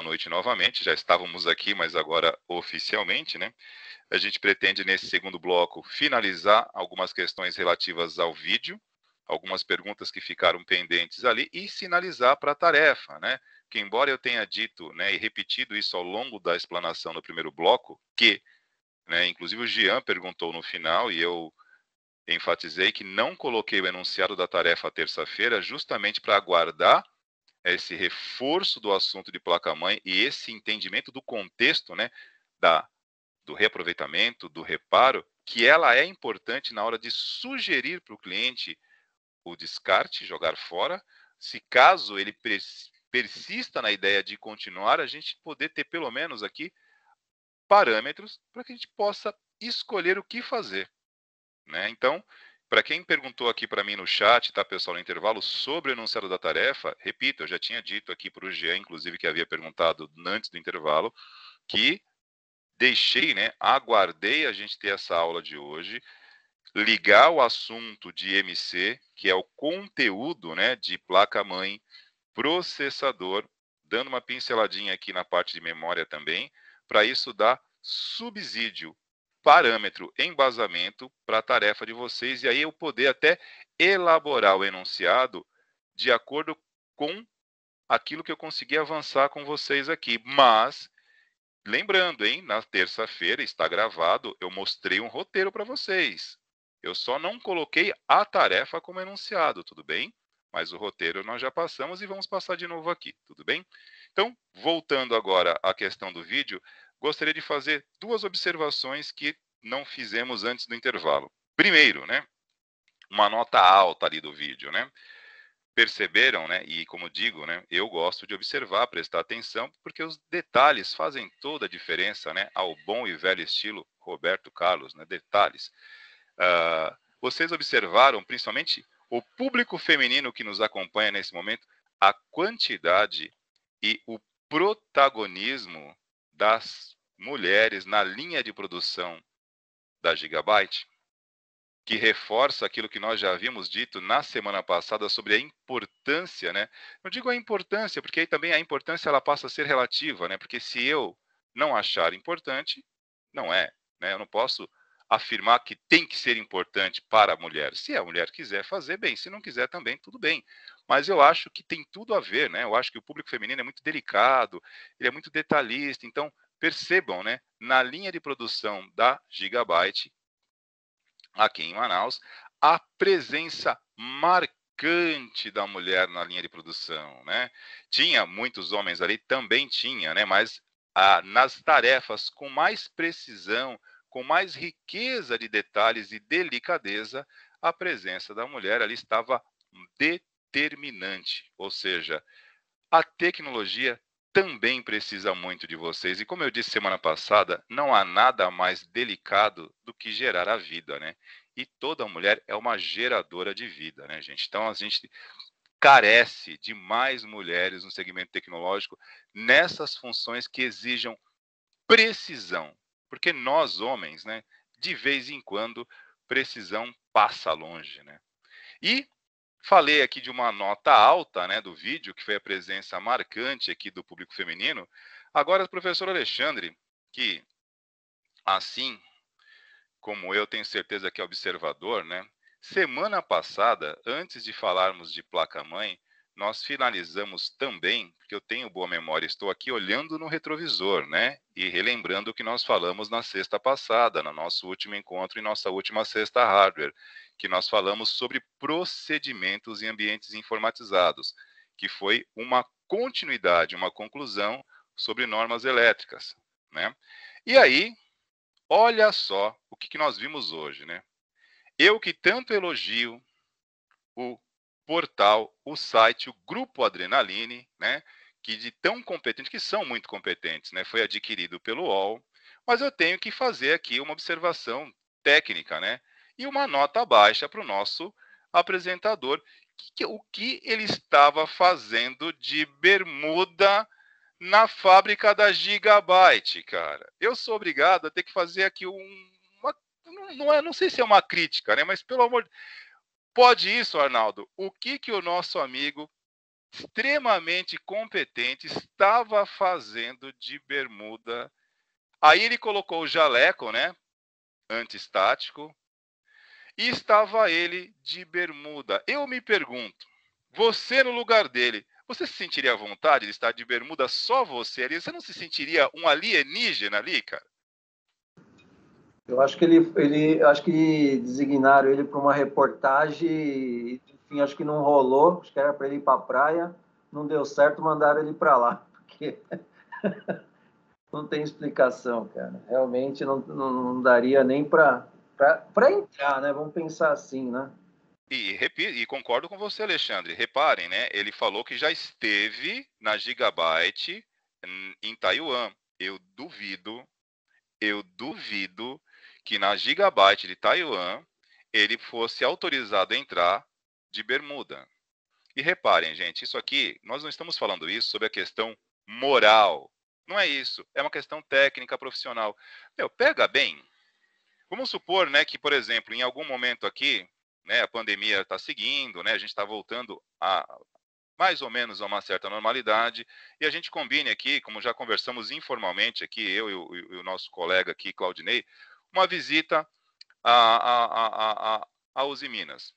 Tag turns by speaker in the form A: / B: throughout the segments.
A: noite novamente. Já estávamos aqui, mas agora oficialmente, né? A gente pretende, nesse segundo bloco, finalizar algumas questões relativas ao vídeo, algumas perguntas que ficaram pendentes ali, e sinalizar para a tarefa, né? Que embora eu tenha dito, né, e repetido isso ao longo da explanação do primeiro bloco, que, né, inclusive o Jean perguntou no final, e eu enfatizei que não coloquei o enunciado da tarefa terça-feira, justamente para aguardar esse reforço do assunto de placa-mãe e esse entendimento do contexto, né, da, do reaproveitamento, do reparo, que ela é importante na hora de sugerir para o cliente o descarte, jogar fora, se caso ele persista na ideia de continuar, a gente poder ter pelo menos aqui parâmetros para que a gente possa escolher o que fazer, né? Então, para quem perguntou aqui para mim no chat, tá, pessoal, no intervalo, sobre o enunciado da tarefa, repito, eu já tinha dito aqui para o Jean, inclusive, que havia perguntado antes do intervalo, que deixei, né, aguardei a gente ter essa aula de hoje, ligar o assunto de MC, que é o conteúdo, né, de placa-mãe, processador, dando uma pinceladinha aqui na parte de memória também, para isso dar subsídio, parâmetro, embasamento para a tarefa de vocês, e aí eu poder até elaborar o enunciado de acordo com aquilo que eu consegui avançar com vocês aqui. Mas, lembrando, hein, na terça-feira está gravado, eu mostrei um roteiro para vocês. Eu só não coloquei a tarefa como enunciado, tudo bem? Mas o roteiro nós já passamos e vamos passar de novo aqui, tudo bem? Então, voltando agora à questão do vídeo, gostaria de fazer duas observações que não fizemos antes do intervalo. Primeiro, né, uma nota alta ali do vídeo, né? Perceberam, né? E como digo, né? Eu gosto de observar, prestar atenção, porque os detalhes fazem toda a diferença, né? Ao bom e velho estilo Roberto Carlos, né? Detalhes. Vocês observaram, principalmente o público feminino que nos acompanha nesse momento, a quantidade e o protagonismo das mulheres na linha de produção da Gigabyte, que reforça aquilo que nós já havíamos dito na semana passada sobre a importância, né? Eu digo a importância, porque aí também a importância ela passa a ser relativa, né? Porque se eu não achar importante, não é, né? Eu não posso afirmar que tem que ser importante para a mulher. Se a mulher quiser fazer, bem, se não quiser também, tudo bem. Mas eu acho que tem tudo a ver, né? Eu acho que o público feminino é muito delicado, ele é muito detalhista, então percebam, né? Na linha de produção da Gigabyte, aqui em Manaus, a presença marcante da mulher na linha de produção, né? Tinha muitos homens ali, também tinha, né? Mas nas tarefas com mais precisão, com mais riqueza de detalhes e delicadeza, a presença da mulher ali estava determinante, ou seja, a tecnologia também precisa muito de vocês. E como eu disse semana passada, não há nada mais delicado do que gerar a vida, né? E toda mulher é uma geradora de vida, né, gente? Então a gente carece de mais mulheres no segmento tecnológico nessas funções que exijam precisão. Porque nós, homens, né, de vez em quando, precisão passa longe, né? E falei aqui de uma nota alta, né, do vídeo, que foi a presença marcante aqui do público feminino. Agora, o professor Alexandre, que assim como eu tenho certeza que é observador, né? Semana passada, antes de falarmos de placa-mãe, nós finalizamos também, porque eu tenho boa memória, estou aqui olhando no retrovisor, né? E relembrando o que nós falamos na sexta passada, no nosso último encontro e nossa última sexta hardware, que nós falamos sobre procedimentos em ambientes informatizados, que foi uma continuidade, uma conclusão sobre normas elétricas, né? E aí, olha só o que nós vimos hoje, né? Eu que tanto elogio o portal, o site, o Grupo Adrenaline, né? Que de tão competente, que são muito competentes, né? Foi adquirido pelo UOL, mas eu tenho que fazer aqui uma observação técnica, né? E uma nota baixa para o nosso apresentador. O que ele estava fazendo de bermuda na fábrica da Gigabyte, cara? Eu sou obrigado a ter que fazer aqui uma, não sei se é uma crítica, né? Mas pelo amor, pode isso, Arnaldo? O que o nosso amigo extremamente competente, estava fazendo de bermuda. Aí ele colocou o jaleco, né, antiestático, e estava ele de bermuda. Eu me pergunto, você no lugar dele, você se sentiria à vontade de estar de bermuda só você ali? Você não se sentiria um alienígena ali, cara?
B: Eu acho que acho que designaram ele para uma reportagem, enfim, acho que não rolou, acho que era para ele ir para a praia, não deu certo, mandaram ele para lá, porque não tem explicação, cara. Realmente não daria nem para entrar, né? Vamos pensar assim, né?
A: E concordo com você, Alexandre. Reparem, né? Ele falou que já esteve na Gigabyte em Taiwan. Eu duvido que na Gigabyte de Taiwan ele fosse autorizado a entrar de bermuda. E reparem, gente, isso aqui, nós não estamos falando isso sobre a questão moral. Não é isso. É uma questão técnica, profissional. Meu, pega bem. Vamos supor, né, que, por exemplo, em algum momento aqui, né, a pandemia está seguindo, né, a gente está voltando a mais ou menos a uma certa normalidade, e a gente combine aqui, como já conversamos informalmente aqui, eu e o nosso colega aqui, Claudinei, uma visita a Uzi Minas,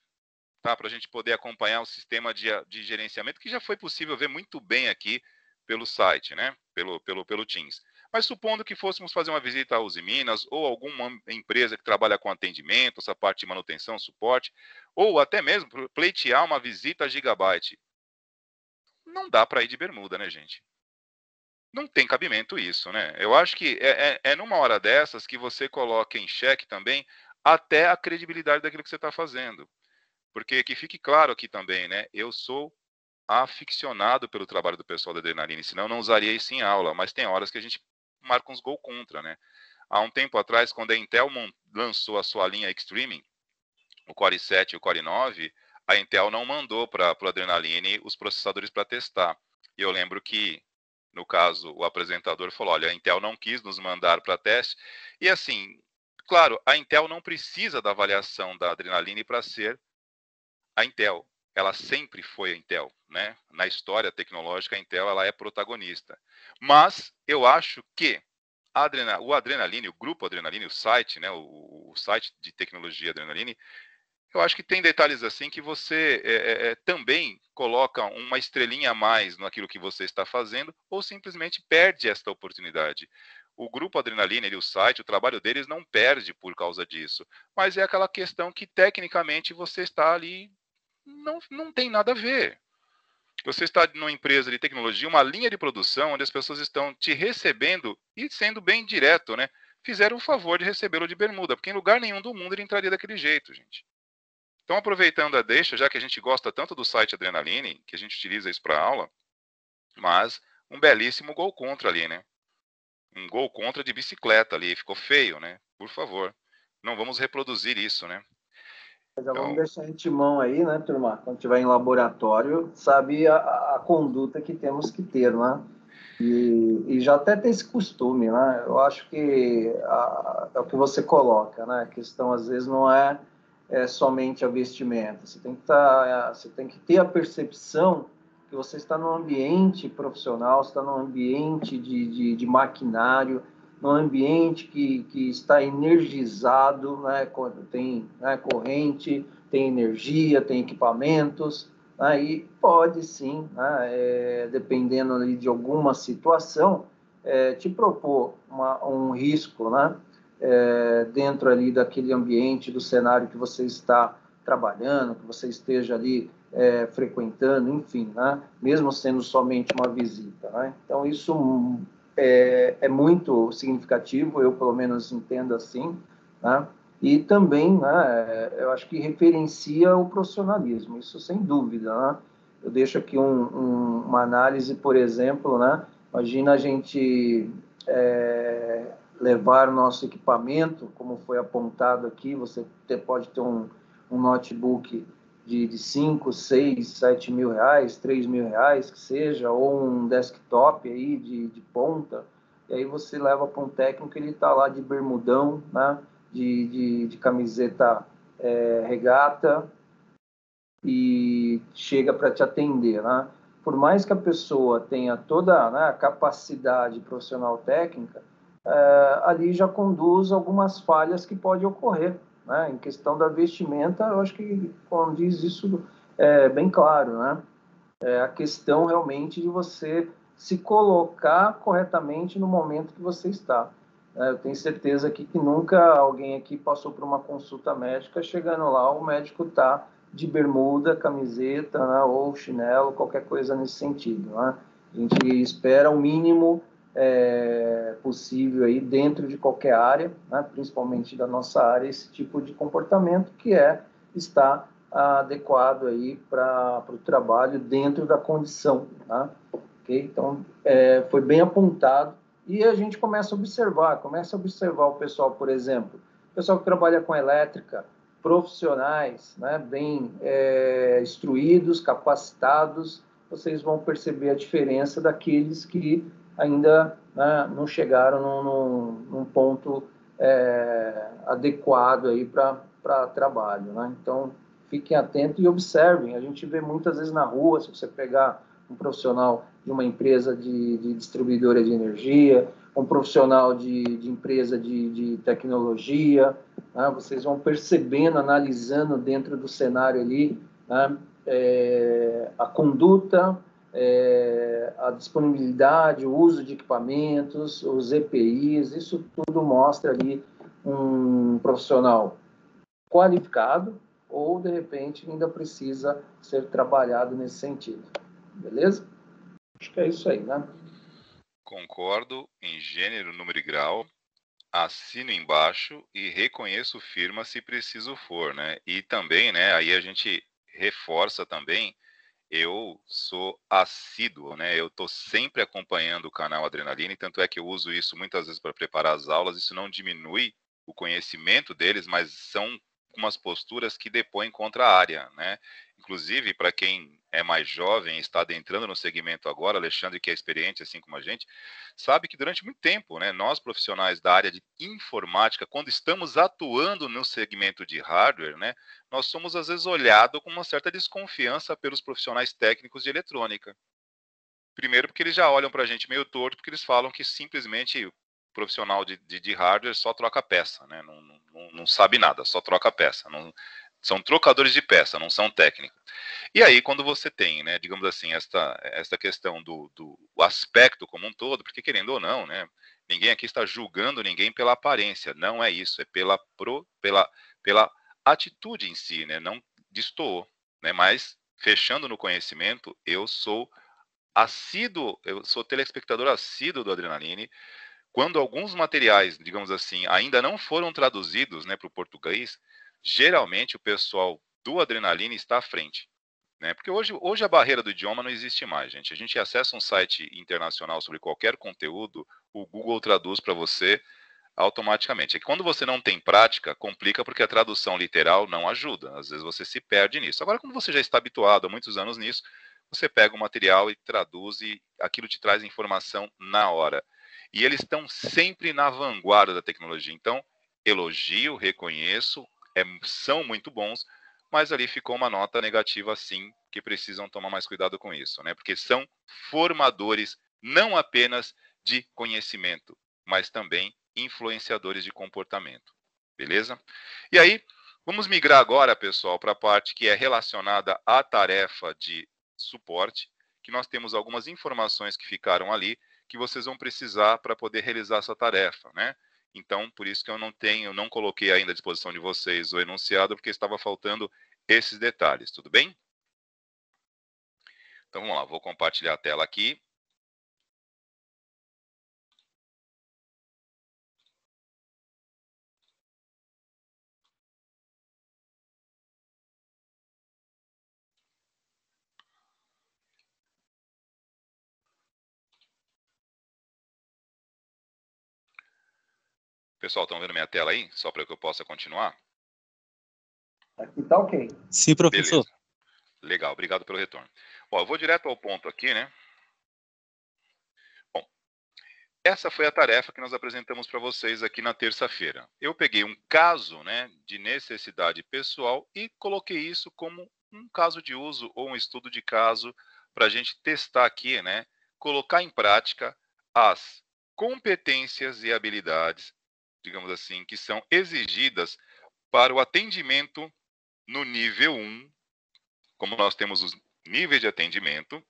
A: tá? Para a gente poder acompanhar o sistema de gerenciamento, que já foi possível ver muito bem aqui pelo site, né? Pelo Teams. Mas supondo que fôssemos fazer uma visita a Uzi Minas, ou alguma empresa que trabalha com atendimento, essa parte de manutenção, suporte, ou até mesmo pleitear uma visita a Gigabyte. Não dá para ir de bermuda, né, gente? Não tem cabimento isso, né? Eu acho que é numa hora dessas que você coloca em xeque também até a credibilidade daquilo que você está fazendo. Porque que fique claro aqui também, né? Eu sou aficionado pelo trabalho do pessoal da Adrenaline, senão eu não usaria isso em aula, mas tem horas que a gente marca uns gol contra, né? Há um tempo atrás, quando a Intel lançou a sua linha Extreme, o Core 7 e o Core 9, a Intel não mandou para o Adrenaline os processadores para testar. E eu lembro que, no caso, o apresentador falou, olha, a Intel não quis nos mandar para teste. E assim, claro, a Intel não precisa da avaliação da Adrenaline para ser a Intel. Ela sempre foi a Intel, né? Na história tecnológica, a Intel ela é protagonista. Mas eu acho que o Adrenaline, o grupo Adrenaline, o site, né? O site de tecnologia Adrenaline, eu acho que tem detalhes assim que você também coloca uma estrelinha a mais naquilo que você está fazendo ou simplesmente perde esta oportunidade. O grupo Adrenalina, o site, o trabalho deles não perde por causa disso. Mas é aquela questão que tecnicamente você está ali, não tem nada a ver. Você está numa empresa de tecnologia, uma linha de produção, onde as pessoas estão te recebendo e sendo bem direto, né? Fizeram o favor de recebê-lo de bermuda, porque em lugar nenhum do mundo ele entraria daquele jeito, gente. Então, aproveitando a deixa, já que a gente gosta tanto do site Adrenaline, que a gente utiliza isso para aula, mas um belíssimo gol contra ali, né? Um gol contra de bicicleta ali, ficou feio, né? Por favor, não vamos reproduzir isso, né?
B: Já vamos
A: Então,
B: deixar em timão aí, né, turma? Quando estiver em laboratório, sabe a conduta que temos que ter, né? E já até tem esse costume, né? Eu acho que é o que você coloca, né? A questão, às vezes, não é somente a vestimenta. Você tem que ter a percepção que você está num ambiente profissional, está num ambiente de maquinário, num ambiente que está energizado, né? Tem, né, corrente, tem energia, tem equipamentos, aí pode sim, né, dependendo ali de alguma situação, te propor um risco, né, dentro ali daquele ambiente, do cenário que você está trabalhando, que você esteja ali frequentando, enfim, né, mesmo sendo somente uma visita. Né? Então, isso é muito significativo, eu pelo menos entendo assim, né? E também, né, eu acho que referencia o profissionalismo, isso sem dúvida, né? Eu deixo aqui uma análise, por exemplo, né? Imagina a gente levar o nosso equipamento, como foi apontado aqui, você pode ter um notebook de 5, 6, 7 mil reais, 3 mil reais, que seja, ou um desktop aí de ponta, e aí você leva para um técnico, ele está lá de bermudão, né? De camiseta regata e chega para te atender, né? por mais que a pessoa tenha toda, né, a capacidade profissional técnica, ali já conduz algumas falhas que podem ocorrer, né? Em questão da vestimenta, eu acho que, como diz isso, bem claro, né? É a questão realmente de você se colocar corretamente no momento que você está. Eu tenho certeza aqui que nunca alguém aqui passou por uma consulta médica, chegando lá, o médico está de bermuda, camiseta, né, ou chinelo, qualquer coisa nesse sentido, né? A gente espera o mínimo possível aí dentro de qualquer área, né, principalmente da nossa área, esse tipo de comportamento que estar adequado aí para o trabalho dentro da condição, tá? Okay? Então, foi bem apontado e a gente começa a observar o pessoal, por exemplo, o pessoal que trabalha com elétrica, profissionais, né, bem instruídos, capacitados, vocês vão perceber a diferença daqueles que ainda, né, não chegaram num ponto adequado aí para trabalho, né? Então, fiquem atentos e observem. A gente vê muitas vezes na rua, se você pegar um profissional de uma empresa de distribuidora de energia, um profissional de empresa de tecnologia, né? Vocês vão percebendo, analisando dentro do cenário ali, né? A conduta, a disponibilidade, o uso de equipamentos, os EPIs, isso tudo mostra ali um profissional qualificado ou, de repente, ainda precisa ser trabalhado nesse sentido. Beleza? Acho que é isso aí, né?
A: Concordo em gênero, número e grau. Assino embaixo e reconheço firma se preciso for, né? E também, né, aí a gente reforça também, eu sou assíduo, né? Eu estou sempre acompanhando o canal Adrenaline, tanto é que eu uso isso muitas vezes para preparar as aulas. Isso não diminui o conhecimento deles, mas são umas posturas que depõem contra a área, né? Inclusive, para quem é mais jovem e está adentrando no segmento agora, Alexandre, que é experiente, assim como a gente, sabe que durante muito tempo, né, nós profissionais da área de informática, quando estamos atuando no segmento de hardware, né, nós somos às vezes olhados com uma certa desconfiança pelos profissionais técnicos de eletrônica. Primeiro porque eles já olham para a gente meio torto, porque eles falam que simplesmente o profissional de hardware só troca peça, né? Não sabe nada, só troca peça. Não, são trocadores de peça, não são técnicos. E aí, quando você tem, né, digamos assim, esta questão do aspecto como um todo, porque querendo ou não, né, ninguém aqui está julgando ninguém pela aparência, não é isso, é pela atitude em si, né, não destoou, né, mas fechando no conhecimento, eu sou telespectador assíduo do Adrenaline. Quando alguns materiais, digamos assim, ainda não foram traduzidos, né, para o português, geralmente o pessoal do Adrenaline está à frente, né? Porque hoje a barreira do idioma não existe mais, gente. A gente acessa um site internacional sobre qualquer conteúdo, o Google traduz para você automaticamente. É que quando você não tem prática, complica porque a tradução literal não ajuda. Às vezes você se perde nisso. Agora, quando você já está habituado há muitos anos nisso, você pega o material e traduz e aquilo te traz informação na hora. E eles estão sempre na vanguarda da tecnologia. Então, elogio, reconheço, são muito bons, mas ali ficou uma nota negativa sim, que precisam tomar mais cuidado com isso, né? Porque são formadores não apenas de conhecimento, mas também influenciadores de comportamento. Beleza? E aí, vamos migrar agora, pessoal, para a parte que é relacionada à tarefa de suporte, que nós temos algumas informações que ficaram ali que vocês vão precisar para poder realizar essa tarefa, né? Então, por isso que eu não coloquei ainda à disposição de vocês o enunciado, porque estava faltando esses detalhes, tudo bem? Então, vamos lá, vou compartilhar a tela aqui. Pessoal, estão vendo minha tela aí? Só para que eu possa continuar?
B: Aqui tá ok.
C: Sim, professor.
A: Beleza. Legal, obrigado pelo retorno. Bom, eu vou direto ao ponto aqui, né? Bom, essa foi a tarefa que nós apresentamos para vocês aqui na terça-feira. Eu peguei um caso, né, de necessidade pessoal e coloquei isso como um caso de uso ou um estudo de caso para a gente testar aqui, né? Colocar em prática as competências e habilidades, digamos assim, que são exigidas para o atendimento no nível 1, como nós temos os níveis de atendimento,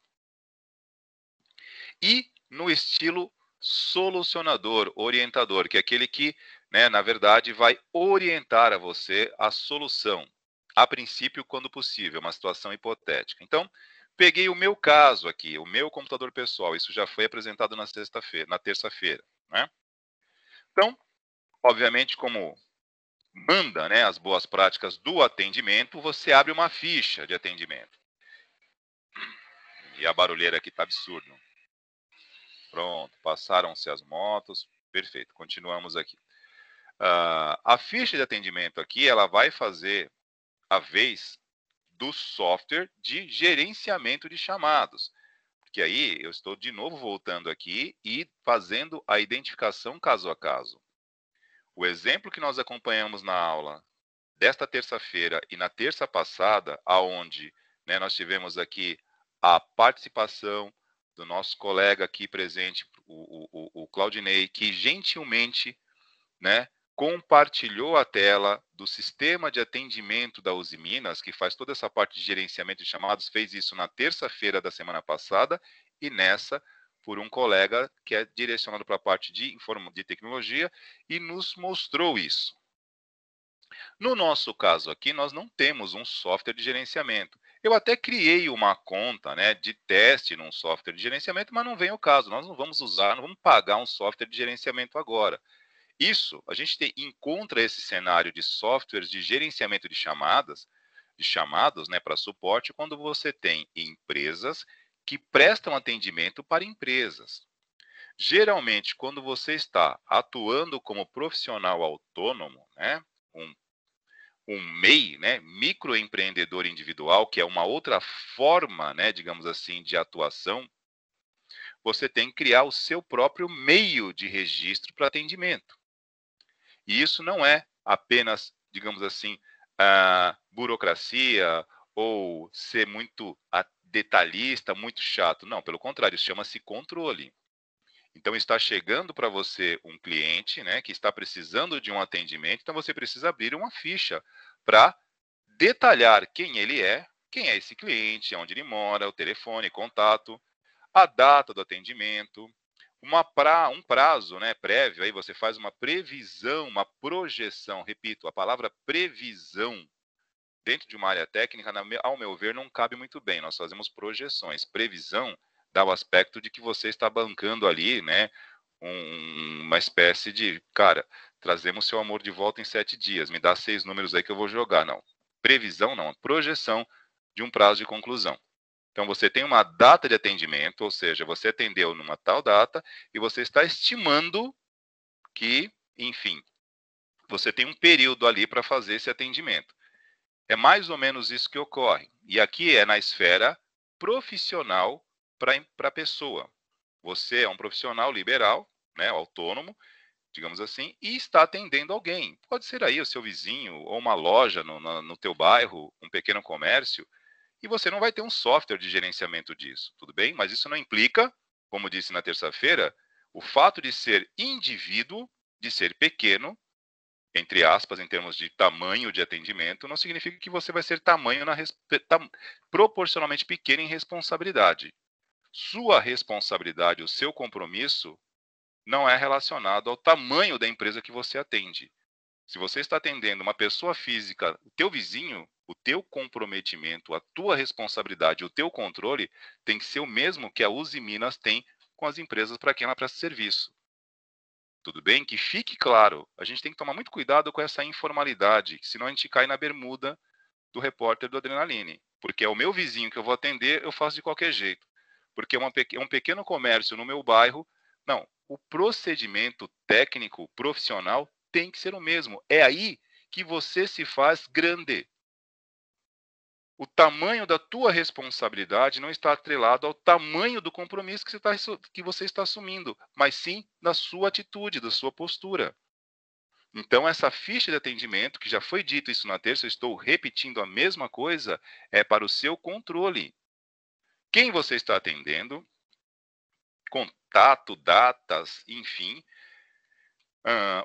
A: e no estilo solucionador, orientador, que é aquele que, né, na verdade, vai orientar a você a solução, a princípio, quando possível, uma situação hipotética. Então, peguei o meu caso aqui, o meu computador pessoal, isso já foi apresentado na sexta-feira, na terça-feira, né? Então, obviamente, como manda, né, as boas práticas do atendimento, você abre uma ficha de atendimento. E a barulheira aqui está absurda. Pronto, passaram-se as motos. Perfeito, continuamos aqui. A ficha de atendimento aqui, ela vai fazer a vez do software de gerenciamento de chamados. Porque aí eu estou de novo voltando aqui e fazendo a identificação caso a caso. O exemplo que nós acompanhamos na aula desta terça-feira e na terça passada, aonde, né, nós tivemos aqui a participação do nosso colega aqui presente, o Claudinei, que gentilmente, né, compartilhou a tela do sistema de atendimento da Uzi Minas, que faz toda essa parte de gerenciamento de chamados, fez isso na terça-feira da semana passada e nessa por um colega que é direcionado para a parte de tecnologia e nos mostrou isso. No nosso caso aqui, nós não temos um software de gerenciamento. Eu até criei uma conta, né, de teste num software de gerenciamento, mas não vem o caso. Nós não vamos usar, não vamos pagar um software de gerenciamento agora. Isso, a gente encontra esse cenário de softwares de gerenciamento de chamados, né, para suporte, quando você tem empresas que prestam atendimento para empresas. Geralmente, quando você está atuando como profissional autônomo, né, um MEI, né, microempreendedor individual, que é uma outra forma, né, digamos assim, de atuação, você tem que criar o seu próprio meio de registro para atendimento. E isso não é apenas, digamos assim, burocracia ou ser muito detalhista, muito chato. Não, pelo contrário, isso chama-se controle. Então, está chegando para você um cliente, né, que está precisando de um atendimento, então você precisa abrir uma ficha para detalhar quem é esse cliente, onde ele mora, o telefone, contato, a data do atendimento, um prazo, né, prévio, aí você faz uma previsão, uma projeção, repito, a palavra previsão, dentro de uma área técnica, ao meu ver, não cabe muito bem, nós fazemos projeções. Previsão dá o aspecto de que você está bancando ali, né, uma espécie de, cara, trazemos seu amor de volta em 7 dias, me dá 6 números aí que eu vou jogar. Não, previsão não, projeção de um prazo de conclusão. Então, você tem uma data de atendimento, ou seja, você atendeu numa tal data e você está estimando que, enfim, você tem um período ali para fazer esse atendimento. É mais ou menos isso que ocorre. E aqui é na esfera profissional para a pessoa. Você é um profissional liberal, né, autônomo, digamos assim, e está atendendo alguém. Pode ser aí o seu vizinho, ou uma loja no teu bairro, um pequeno comércio, e você não vai ter um software de gerenciamento disso, tudo bem? Mas isso não implica, como disse na terça-feira, o fato de ser indivíduo, de ser pequeno, entre aspas, em termos de tamanho de atendimento, não significa que você vai ser proporcionalmente pequeno em responsabilidade. Sua responsabilidade, o seu compromisso, não é relacionado ao tamanho da empresa que você atende. Se você está atendendo uma pessoa física, o teu vizinho, o teu comprometimento, a tua responsabilidade, o teu controle tem que ser o mesmo que a Uzi Minas tem com as empresas para quem ela presta serviço. Tudo bem? Que fique claro, a gente tem que tomar muito cuidado com essa informalidade, senão a gente cai na bermuda do repórter do Adrenaline. Porque é o meu vizinho que eu vou atender, eu faço de qualquer jeito. Porque é um pequeno comércio no meu bairro. Não, o procedimento técnico, profissional, tem que ser o mesmo. É aí que você se faz grande. O tamanho da tua responsabilidade não está atrelado ao tamanho do compromisso que você está assumindo, mas sim da sua atitude, da sua postura. Então, essa ficha de atendimento, que já foi dito isso na terça, eu estou repetindo a mesma coisa, é para o seu controle. quem você está atendendo, contato, datas, enfim.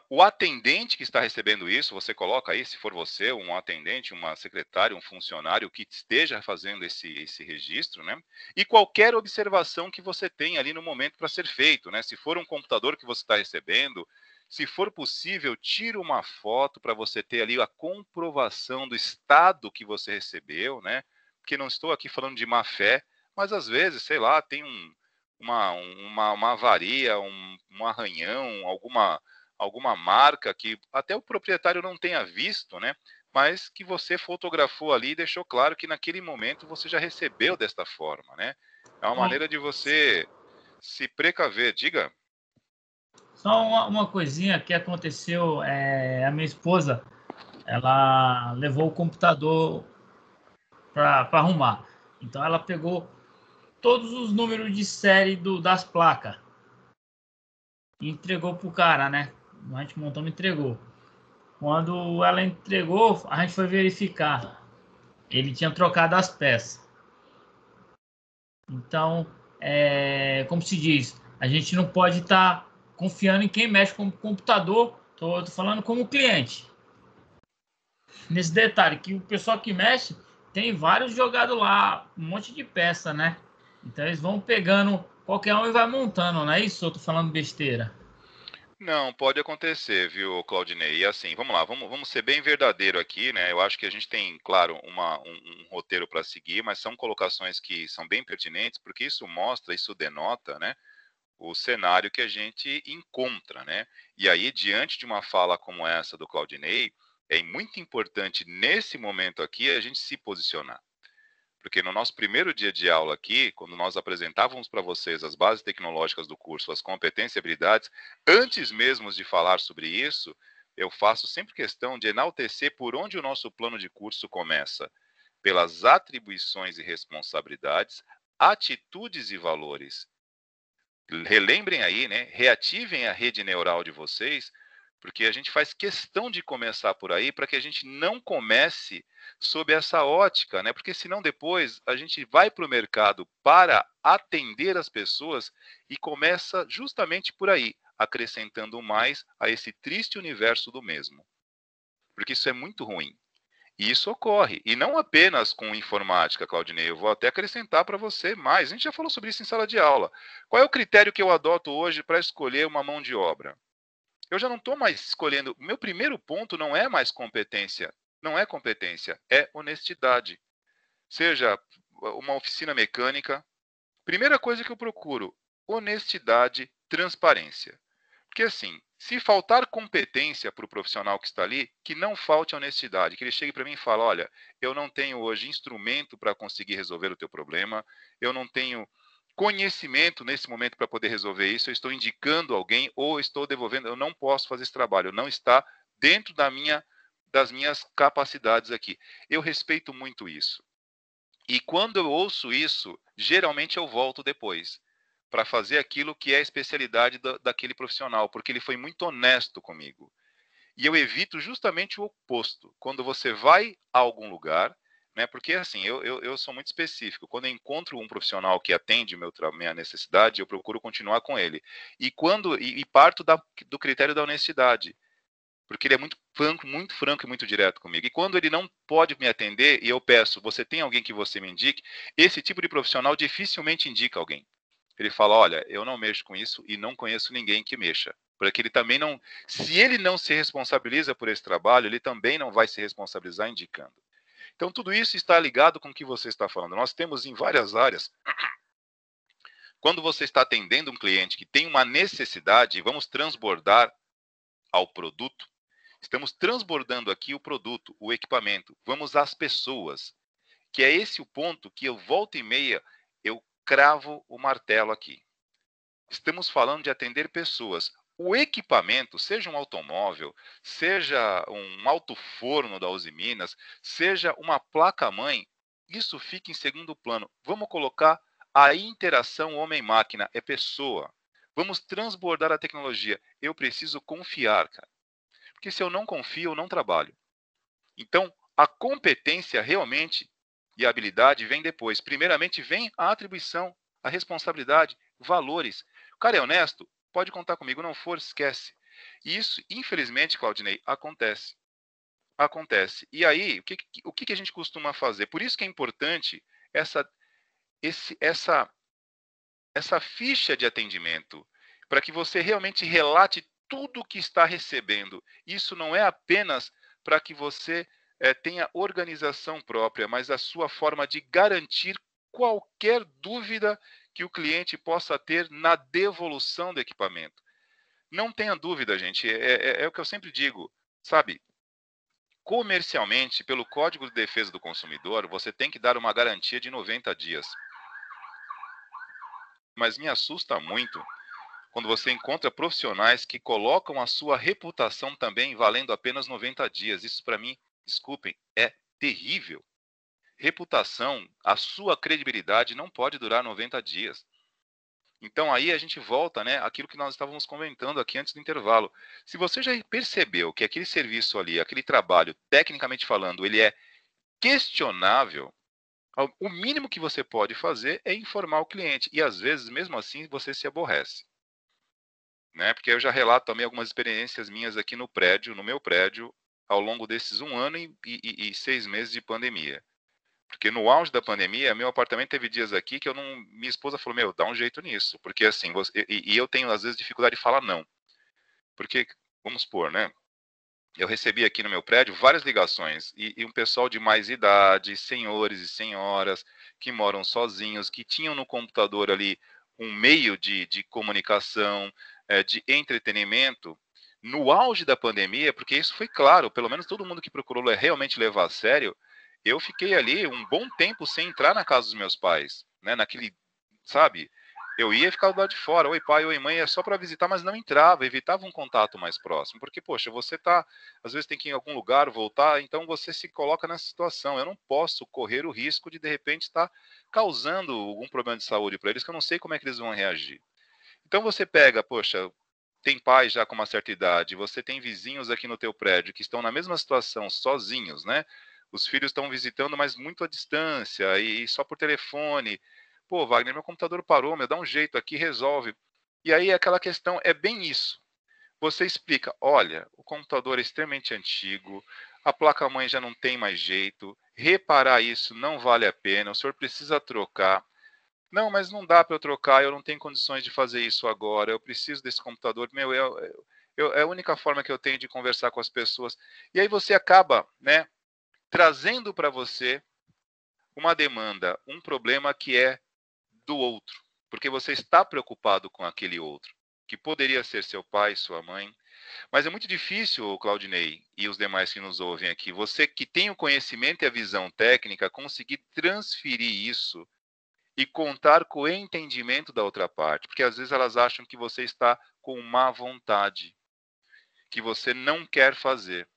A: O atendente que está recebendo isso, você coloca aí, se for você, um atendente, uma secretária, um funcionário que esteja fazendo esse registro, né? E qualquer observação que você tenha ali no momento para ser feito, né? Se for um computador que você está recebendo, se for possível, tira uma foto para você ter ali a comprovação do estado que você recebeu, né? Porque não estou aqui falando de má fé, mas às vezes, sei lá, tem uma avaria, um arranhão, alguma marca que até o proprietário não tenha visto, né? Mas que você fotografou ali e deixou claro que naquele momento você já recebeu desta forma, né? É uma
C: Bom,
A: maneira de você se precaver. Diga.
C: só uma coisinha que aconteceu, a minha esposa, ela levou o computador para arrumar. Então ela pegou todos os números de série das placas e entregou pro cara, né? A gente montando e entregou. Quando ela entregou, a gente foi verificar. Ele tinha trocado as peças. Então, como se diz, a gente não pode estar confiando em quem mexe com o computador. Tô falando como cliente. Nesse detalhe, que o pessoal que mexe tem vários jogados lá, um monte de peça, né? Então eles vão pegando qualquer um e vai montando, não é isso? Eu tô falando besteira.
A: Não, pode acontecer, viu, Claudinei? E assim, vamos lá, vamos ser bem verdadeiro aqui, né? Eu acho que a gente tem, claro, um roteiro para seguir, mas são colocações que são bem pertinentes, porque isso mostra, isso denota, né? O cenário que a gente encontra, né? E aí, diante de uma fala como essa do Claudinei, é muito importante nesse momento aqui a gente se posicionar. Porque no nosso primeiro dia de aula aqui, quando nós apresentávamos para vocês as bases tecnológicas do curso, as competências e habilidades, antes mesmo de falar sobre isso, eu faço sempre questão de enaltecer por onde o nosso plano de curso começa. Pelas atribuições e responsabilidades, atitudes e valores. Relembrem aí, né? Reativem a rede neural de vocês, porque a gente faz questão de começar por aí para que a gente não comece sob essa ótica, né? Porque senão depois a gente vai para o mercado para atender as pessoas e começa justamente por aí, acrescentando mais a esse triste universo do mesmo. Porque isso é muito ruim. E isso ocorre, e não apenas com informática, Claudinei, eu vou até acrescentar para você mais. A gente já falou sobre isso em sala de aula. Qual é o critério que eu adoto hoje para escolher uma mão de obra? Eu já não estou mais escolhendo. Meu primeiro ponto não é mais competência. Não é competência, é honestidade. Seja uma oficina mecânica. Primeira coisa que eu procuro: honestidade, transparência. Porque assim, se faltar competência para o profissional que está ali, que não falte honestidade, que ele chegue para mim e fale, olha, eu não tenho hoje instrumento para conseguir resolver o teu problema, eu não tenho conhecimento nesse momento para poder resolver isso, eu estou indicando alguém ou estou devolvendo, eu não posso fazer esse trabalho, não está dentro das minhas capacidades aqui. Eu respeito muito isso. E quando eu ouço isso, geralmente eu volto depois para fazer aquilo que é a especialidade daquele profissional, porque ele foi muito honesto comigo. E eu evito justamente o oposto. Quando você vai a algum lugar, né, porque assim, eu sou muito específico. Quando eu encontro um profissional que atende minha necessidade, eu procuro continuar com ele. E parto do critério da honestidade. Porque ele é muito franco e muito direto comigo. E quando ele não pode me atender e eu peço, você tem alguém que você me indique? Esse tipo de profissional dificilmente indica alguém. Ele fala, olha, eu não mexo com isso e não conheço ninguém que mexa. Porque ele também não, se ele não se responsabiliza por esse trabalho, ele também não vai se responsabilizar indicando. Então tudo isso está ligado com o que você está falando. Nós temos em várias áreas, quando você está atendendo um cliente que tem uma necessidade, vamos transbordar ao produto. Estamos transbordando aqui o produto, o equipamento. Vamos às pessoas, que é esse o ponto que eu volta e meia eu cravo o martelo aqui. Estamos falando de atender pessoas. O equipamento, seja um automóvel, seja um alto-forno da Uzi Minas, seja uma placa-mãe, isso fica em segundo plano. Vamos colocar a interação homem-máquina, é pessoa. Vamos transbordar a tecnologia. Eu preciso confiar, cara. Porque se eu não confio, eu não trabalho. Então, a competência realmente e a habilidade vem depois. Primeiramente vem a atribuição, a responsabilidade, valores. O cara é honesto, pode contar comigo, não for, esquece. E isso, infelizmente, Claudinei, acontece. Acontece. E aí, o que a gente costuma fazer? Por isso que é importante essa, essa ficha de atendimento, para que você realmente relate tudo o que está recebendo. Isso não é apenas para que você tenha organização própria, mas a sua forma de garantir qualquer dúvida que o cliente possa ter na devolução do equipamento. Não tenha dúvida, gente, é o que eu sempre digo, sabe? Comercialmente, pelo Código de Defesa do Consumidor, você tem que dar uma garantia de 90 dias. Mas me assusta muito quando você encontra profissionais que colocam a sua reputação também valendo apenas 90 dias. Isso, para mim, desculpem, é terrível. Reputação, a sua credibilidade não pode durar 90 dias. Então, aí a gente volta, né, àquilo que nós estávamos comentando aqui antes do intervalo. Se você já percebeu que aquele serviço ali, aquele trabalho, tecnicamente falando, ele é questionável, o mínimo que você pode fazer é informar o cliente. E, às vezes, mesmo assim, você se aborrece. Né? Porque eu já relato também algumas experiências minhas aqui no prédio, no meu prédio, ao longo desses 1 ano e 6 meses de pandemia. Porque no auge da pandemia, meu apartamento teve dias aqui que eu não. Minha esposa falou: Meu, dá um jeito nisso. Porque assim, e eu tenho às vezes dificuldade de falar não. Porque, vamos supor, né? Eu recebi aqui no meu prédio várias ligações e um pessoal de mais idade, senhores e senhoras, que moram sozinhos, que tinham no computador ali um meio de comunicação, de entretenimento, no auge da pandemia, porque isso foi claro, pelo menos todo mundo que procurou realmente levar a sério, eu fiquei ali um bom tempo sem entrar na casa dos meus pais, né, naquele, sabe? Eu ia ficar do lado de fora, oi pai, oi mãe, é só para visitar, mas não entrava, evitava um contato mais próximo, porque, poxa, você tá, às vezes tem que ir em algum lugar, voltar, então você se coloca nessa situação, eu não posso correr o risco de repente estar causando algum problema de saúde para eles, que eu não sei como é que eles vão reagir. Então você pega, poxa, tem pais já com uma certa idade, você tem vizinhos aqui no teu prédio que estão na mesma situação, sozinhos, né? Os filhos estão visitando, mas muito à distância, e só por telefone. Pô, Wagner, meu computador parou, meu, dá um jeito aqui, resolve. E aí aquela questão é bem isso. Você explica, olha, o computador é extremamente antigo, a placa-mãe já não tem mais jeito, reparar isso não vale a pena, o senhor precisa trocar. Não, mas não dá para eu trocar, eu não tenho condições de fazer isso agora, eu preciso desse computador, meu, é a única forma que eu tenho de conversar com as pessoas. E aí você acaba, né, trazendo para você uma demanda, um problema que é do outro, porque você está preocupado com aquele outro, que poderia ser seu pai, sua mãe. Mas é muito difícil, Claudinei, e os demais que nos ouvem aqui, você que tem o conhecimento e a visão técnica, conseguir transferir isso e contar com o entendimento da outra parte, porque às vezes elas acham que você está com má vontade, que você não quer fazer.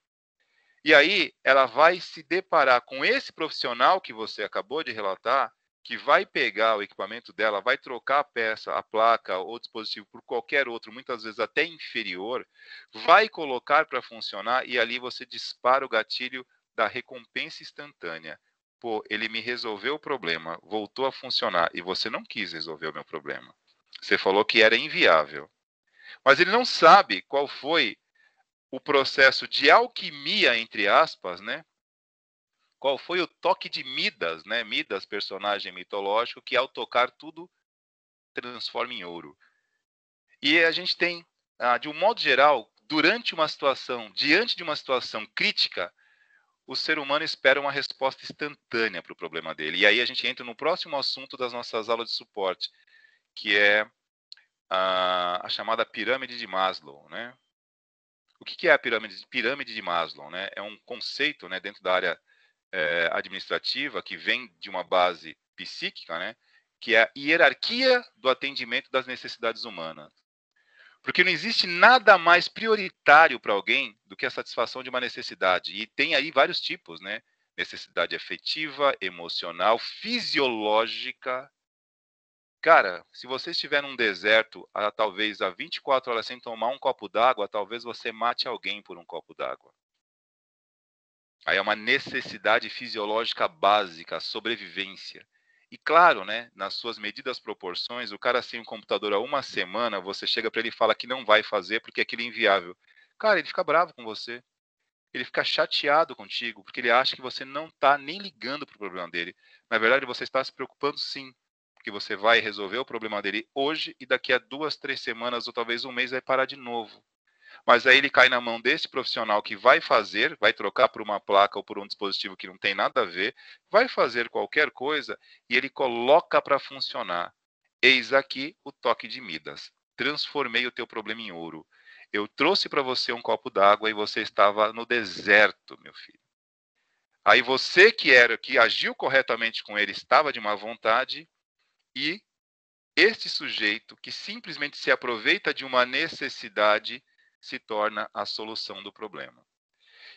A: E aí ela vai se deparar com esse profissional que você acabou de relatar, que vai pegar o equipamento dela, vai trocar a peça, a placa ou dispositivo por qualquer outro, muitas vezes até inferior, vai colocar para funcionar e ali você dispara o gatilho da recompensa instantânea. Pô, ele me resolveu o problema, voltou a funcionar e você não quis resolver o meu problema. Você falou que era inviável. Mas ele não sabe qual foi o processo de alquimia, entre aspas, né? Qual foi o toque de Midas, né? Midas, personagem mitológico, que ao tocar tudo transforma em ouro. E a gente tem, de um modo geral, diante de uma situação crítica, o ser humano espera uma resposta instantânea para o problema dele. E aí a gente entra no próximo assunto das nossas aulas de suporte, que é a chamada pirâmide de Maslow, né? O que é a pirâmide de Maslow, né? É um conceito, né, dentro da área administrativa que vem de uma base psíquica, né, que é a hierarquia do atendimento das necessidades humanas. Porque não existe nada mais prioritário para alguém do que a satisfação de uma necessidade. E tem aí vários tipos, né? Necessidade afetiva, emocional, fisiológica. Cara, se você estiver num deserto, talvez há 24 horas sem tomar um copo d'água, talvez você mate alguém por um copo d'água. Aí é uma necessidade fisiológica básica, sobrevivência. E claro, né, nas suas medidas proporções, o cara sem um computador há uma semana, você chega para ele e fala que não vai fazer porque aquilo é inviável. Cara, ele fica bravo com você. Ele fica chateado contigo, porque ele acha que você não está nem ligando para o problema dele. Na verdade, você está se preocupando sim, porque você vai resolver o problema dele hoje e daqui a 2, 3 semanas ou talvez um mês vai parar de novo. Mas aí ele cai na mão desse profissional que vai fazer, vai trocar por uma placa ou por um dispositivo que não tem nada a ver, vai fazer qualquer coisa e ele coloca para funcionar. Eis aqui o toque de Midas. Transformei o teu problema em ouro. Eu trouxe para você um copo d'água e você estava no deserto, meu filho. Aí você que agiu corretamente com ele estava de má vontade e este sujeito que simplesmente se aproveita de uma necessidade se torna a solução do problema.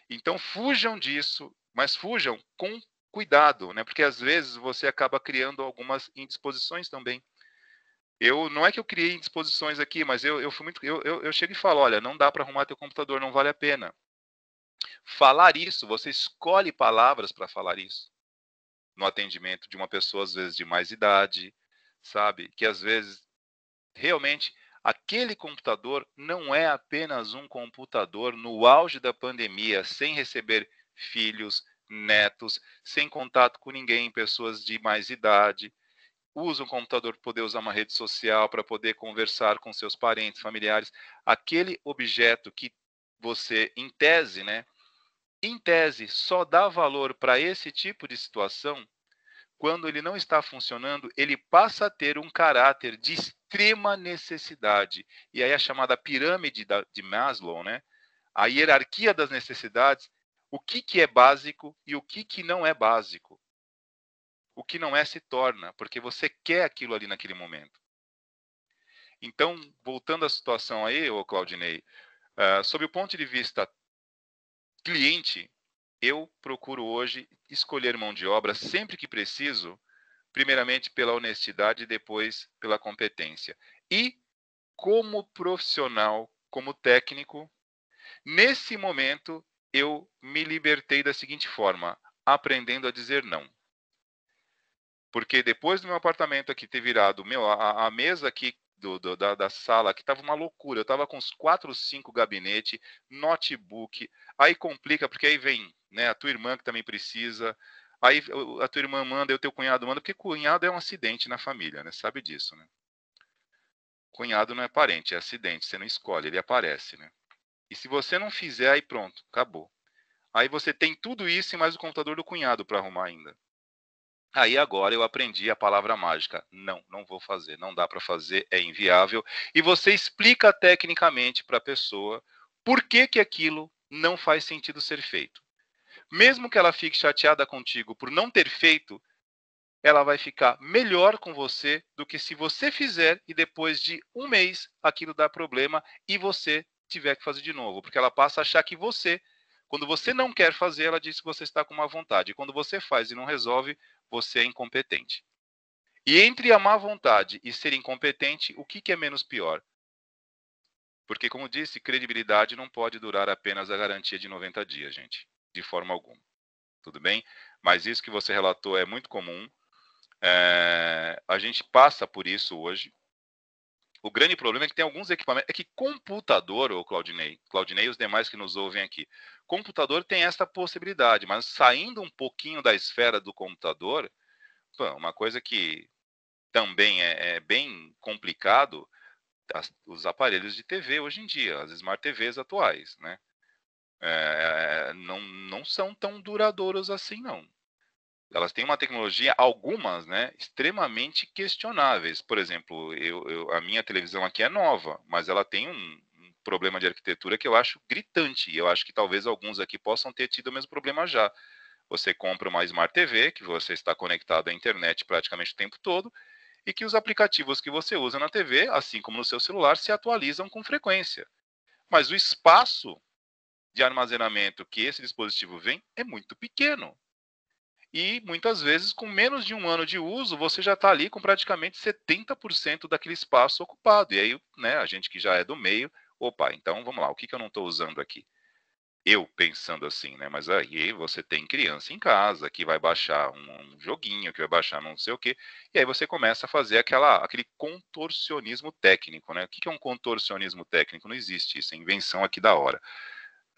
A: Então fujam disso, mas fujam com cuidado, né? Porque às vezes você acaba criando algumas indisposições também. Não é que eu criei indisposições aqui, mas eu chego e falo, olha, não dá para arrumar teu computador, não vale a pena. Falar isso, você escolhe palavras para falar isso no atendimento de uma pessoa às vezes de mais idade, sabe? Que às vezes realmente aquele computador não é apenas um computador no auge da pandemia, sem receber filhos, netos, sem contato com ninguém, pessoas de mais idade. Usa um computador para poder usar uma rede social, para poder conversar com seus parentes, familiares. Aquele objeto que você, em tese, né? Em tese, só dá valor para esse tipo de situação quando ele não está funcionando, ele passa a ter um caráter de extrema necessidade. E aí a chamada pirâmide de Maslow, né? A hierarquia das necessidades, o que é básico e o que não é básico. O que não é se torna, porque você quer aquilo ali naquele momento. Então, voltando à situação aí, ô Claudinei, sob o ponto de vista cliente, eu procuro hoje escolher mão de obra sempre que preciso, primeiramente pela honestidade e depois pela competência. E como profissional, como técnico, nesse momento eu me libertei da seguinte forma, aprendendo a dizer não. Porque depois do meu apartamento aqui ter virado, a mesa aqui da sala que estava uma loucura, eu estava com uns 4, 5 gabinetes, notebook, aí complica, porque aí vem, né, a tua irmã que também precisa, aí a tua irmã manda, e o teu cunhado manda, porque cunhado é um acidente na família, né, sabe disso, né? Cunhado não é parente, é acidente, você não escolhe, ele aparece, né? E se você não fizer, aí pronto, acabou. Aí você tem tudo isso e mais o computador do cunhado para arrumar ainda. Aí agora eu aprendi a palavra mágica. Não, não vou fazer, não dá para fazer, é inviável. E você explica tecnicamente para a pessoa por que aquilo não faz sentido ser feito. Mesmo que ela fique chateada contigo por não ter feito, ela vai ficar melhor com você do que se você fizer e depois de um mês aquilo dá problema e você tiver que fazer de novo. Porque ela passa a achar que quando você não quer fazer, ela diz que você está com má vontade. E quando você faz e não resolve, você é incompetente. E entre a má vontade e ser incompetente, o que é menos pior? Porque, como disse, credibilidade não pode durar apenas a garantia de 90 dias, gente. De forma alguma. Tudo bem? Mas isso que você relatou é muito comum. A gente passa por isso hoje. O grande problema é que tem alguns equipamentos. É que computador, ô Claudinei e os demais que nos ouvem aqui, computador tem essa possibilidade, mas saindo um pouquinho da esfera do computador, uma coisa que também é bem complicado, os aparelhos de TV hoje em dia, as Smart TVs atuais, né? Não são tão duradouros assim, não. Elas têm uma tecnologia, algumas, né, extremamente questionáveis. Por exemplo, a minha televisão aqui é nova, mas ela tem um problema de arquitetura que eu acho gritante. E eu acho que talvez alguns aqui possam ter tido o mesmo problema já. Você compra uma Smart TV, que você está conectado à internet praticamente o tempo todo, e que os aplicativos que você usa na TV, assim como no seu celular, se atualizam com frequência. Mas o espaço de armazenamento que esse dispositivo vem é muito pequeno. E muitas vezes, com menos de um ano de uso, você já está ali com praticamente 70% daquele espaço ocupado. E aí, né, a gente que já é do meio, opa, então vamos lá, o que eu não estou usando aqui? Eu pensando assim, né? Mas aí você tem criança em casa que vai baixar um joguinho, que vai baixar não sei o quê, e aí você começa a fazer aquele contorcionismo técnico, né? O que é um contorcionismo técnico? Não existe isso, é invenção aqui da hora.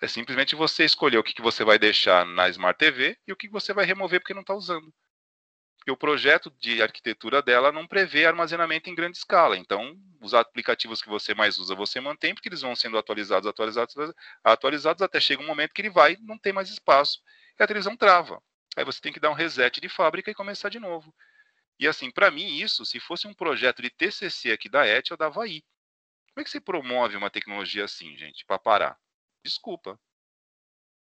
A: É simplesmente você escolher o que você vai deixar na Smart TV e o que você vai remover porque não está usando. Porque o projeto de arquitetura dela não prevê armazenamento em grande escala. Então, os aplicativos que você mais usa, você mantém, porque eles vão sendo atualizados, até chega um momento que ele vai, não tem mais espaço, e a televisão trava. Aí você tem que dar um reset de fábrica e começar de novo. E assim, para mim, isso, se fosse um projeto de TCC aqui da ET, eu dava aí. Como é que você promove uma tecnologia assim, gente, para parar? Desculpa.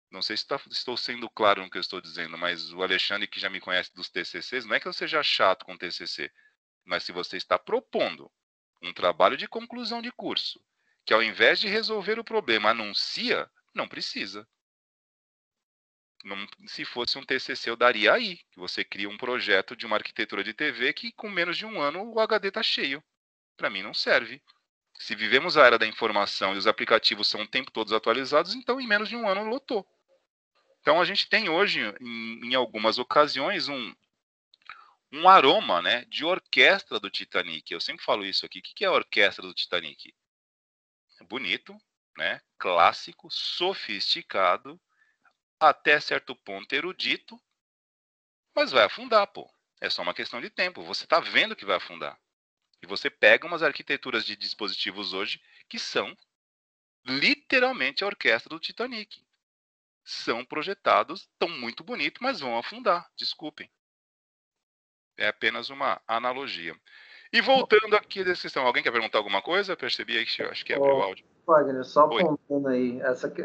A: Não sei se estou sendo claro no que eu estou dizendo, mas o Alexandre, que já me conhece dos TCCs, não é que eu seja chato com TCC, mas se você está propondo um trabalho de conclusão de curso, que ao invés de resolver o problema anuncia, não precisa. Não, se fosse um TCC, eu daria aí, que você cria um projeto de uma arquitetura de TV que com menos de um ano o HD está cheio. Para mim não serve. Se vivemos a era da informação e os aplicativos são o tempo todos atualizados, então em menos de um ano lotou. Então a gente tem hoje, em algumas ocasiões, um aroma, né, de orquestra do Titanic. Eu sempre falo isso aqui. O que é a orquestra do Titanic? É bonito, né, clássico, sofisticado, até certo ponto erudito, mas vai afundar, pô. É só uma questão de tempo. Você está vendo que vai afundar. E você pega umas arquiteturas de dispositivos hoje que são literalmente a orquestra do Titanic. São projetados, estão muito bonitos, mas vão afundar. Desculpem. É apenas uma analogia. E voltando aqui à descrição, alguém quer perguntar alguma coisa? Eu percebi aí que acho que abriu o áudio.
B: Wagner, só
A: Oi.
B: apontando aí,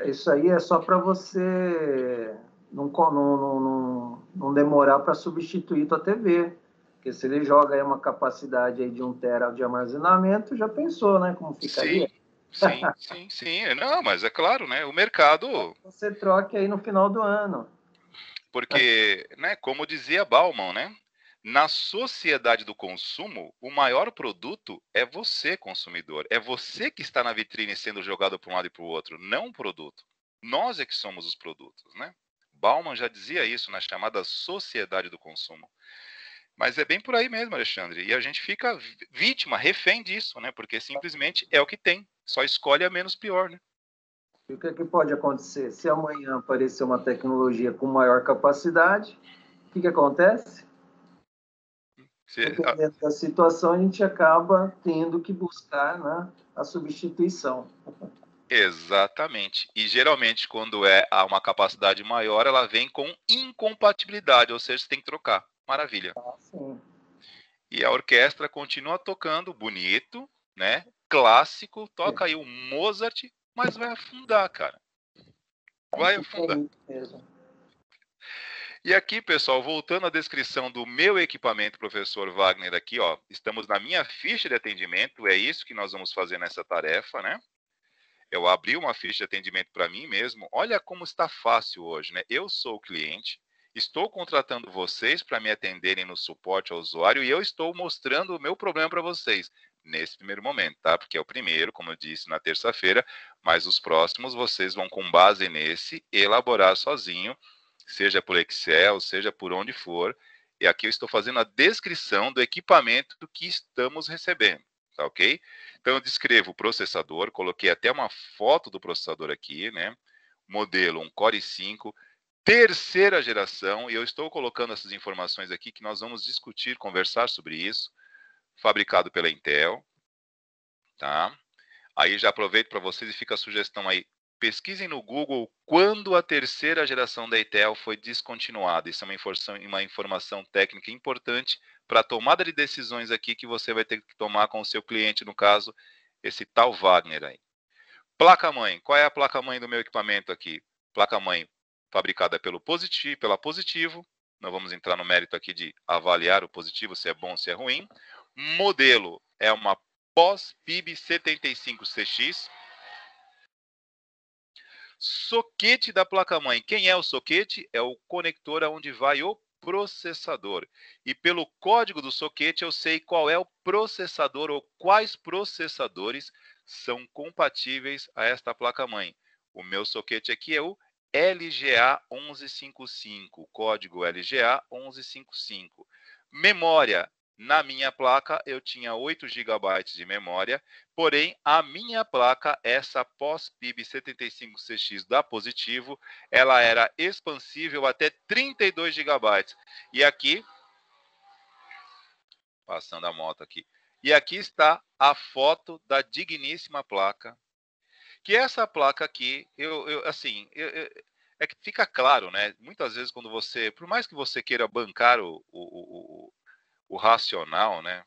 B: isso aí é só para você não demorar para substituir tua TV. Porque se ele joga aí uma capacidade aí de 1 tera de armazenamento, já pensou, né? Como ficaria?
A: Sim. Não, mas é claro, né? O mercado.
B: Você troque aí no final do ano.
A: Porque, né, como dizia Bauman, né? Na sociedade do consumo, o maior produto é você, consumidor. É você que está na vitrine sendo jogado para um lado e para o outro, não o produto. Nós é que somos os produtos, né? Bauman já dizia isso na chamada sociedade do consumo. Mas é bem por aí mesmo, Alexandre. E a gente fica vítima, refém disso, né? Porque simplesmente é o que tem. Só escolhe a menos pior, né?
B: E o que, que pode acontecer? Se amanhã aparecer uma tecnologia com maior capacidade, o que, que acontece? Dependendo da situação, a gente acaba tendo que buscar, né, a substituição.
A: Exatamente. E geralmente, quando há uma capacidade maior, ela vem com incompatibilidade, ou seja, você tem que trocar. Maravilha.
B: Ah, sim.
A: E a orquestra continua tocando bonito, né? Clássico, toca aí o Mozart, mas vai afundar, cara. Vai afundar.
B: Mesmo.
A: E aqui, pessoal, voltando à descrição do meu equipamento, professor Wagner, aqui, ó, estamos na minha ficha de atendimento, é isso que nós vamos fazer nessa tarefa, né? Eu abri uma ficha de atendimento para mim mesmo. Olha como está fácil hoje, né? Eu sou o cliente, estou contratando vocês para me atenderem no suporte ao usuário e eu estou mostrando o meu problema para vocês nesse primeiro momento, tá? Porque é o primeiro, como eu disse na terça-feira, mas os próximos vocês vão, com base nesse, elaborar sozinho, seja por Excel, seja por onde for. E aqui eu estou fazendo a descrição do equipamento que estamos recebendo, tá ok? Então, eu descrevo o processador, coloquei até uma foto do processador aqui, né? Modelo, um Core i5, terceira geração, e eu estou colocando essas informações aqui que nós vamos discutir, conversar sobre isso, fabricado pela Intel, tá? Aí já aproveito para vocês e fica a sugestão aí, pesquisem no Google quando a terceira geração da Intel foi descontinuada. Isso é uma informação técnica importante para a tomada de decisões aqui que você vai ter que tomar com o seu cliente, no caso, esse tal Wagner aí. Placa-mãe. Qual é a placa-mãe do meu equipamento aqui? Placa-mãe fabricada pela Positivo. Não vamos entrar no mérito aqui de avaliar o positivo, se é bom ou se é ruim. Modelo é uma POS PIB 75CX. Soquete da placa-mãe. Quem é o soquete? É o conector aonde vai o processador. E pelo código do soquete eu sei qual é o processador ou quais processadores são compatíveis a esta placa-mãe. O meu soquete aqui é o LGA 1155, código LGA 1155. Memória. Na minha placa, eu tinha 8 GB de memória, porém, a minha placa, essa POS-PIB 75CX da Positivo, ela era expansível até 32 GB. E aqui, passando a moto aqui, e aqui está a foto da digníssima placa, que essa placa aqui, é que fica claro, né? Muitas vezes quando você, por mais que você queira bancar o racional, né?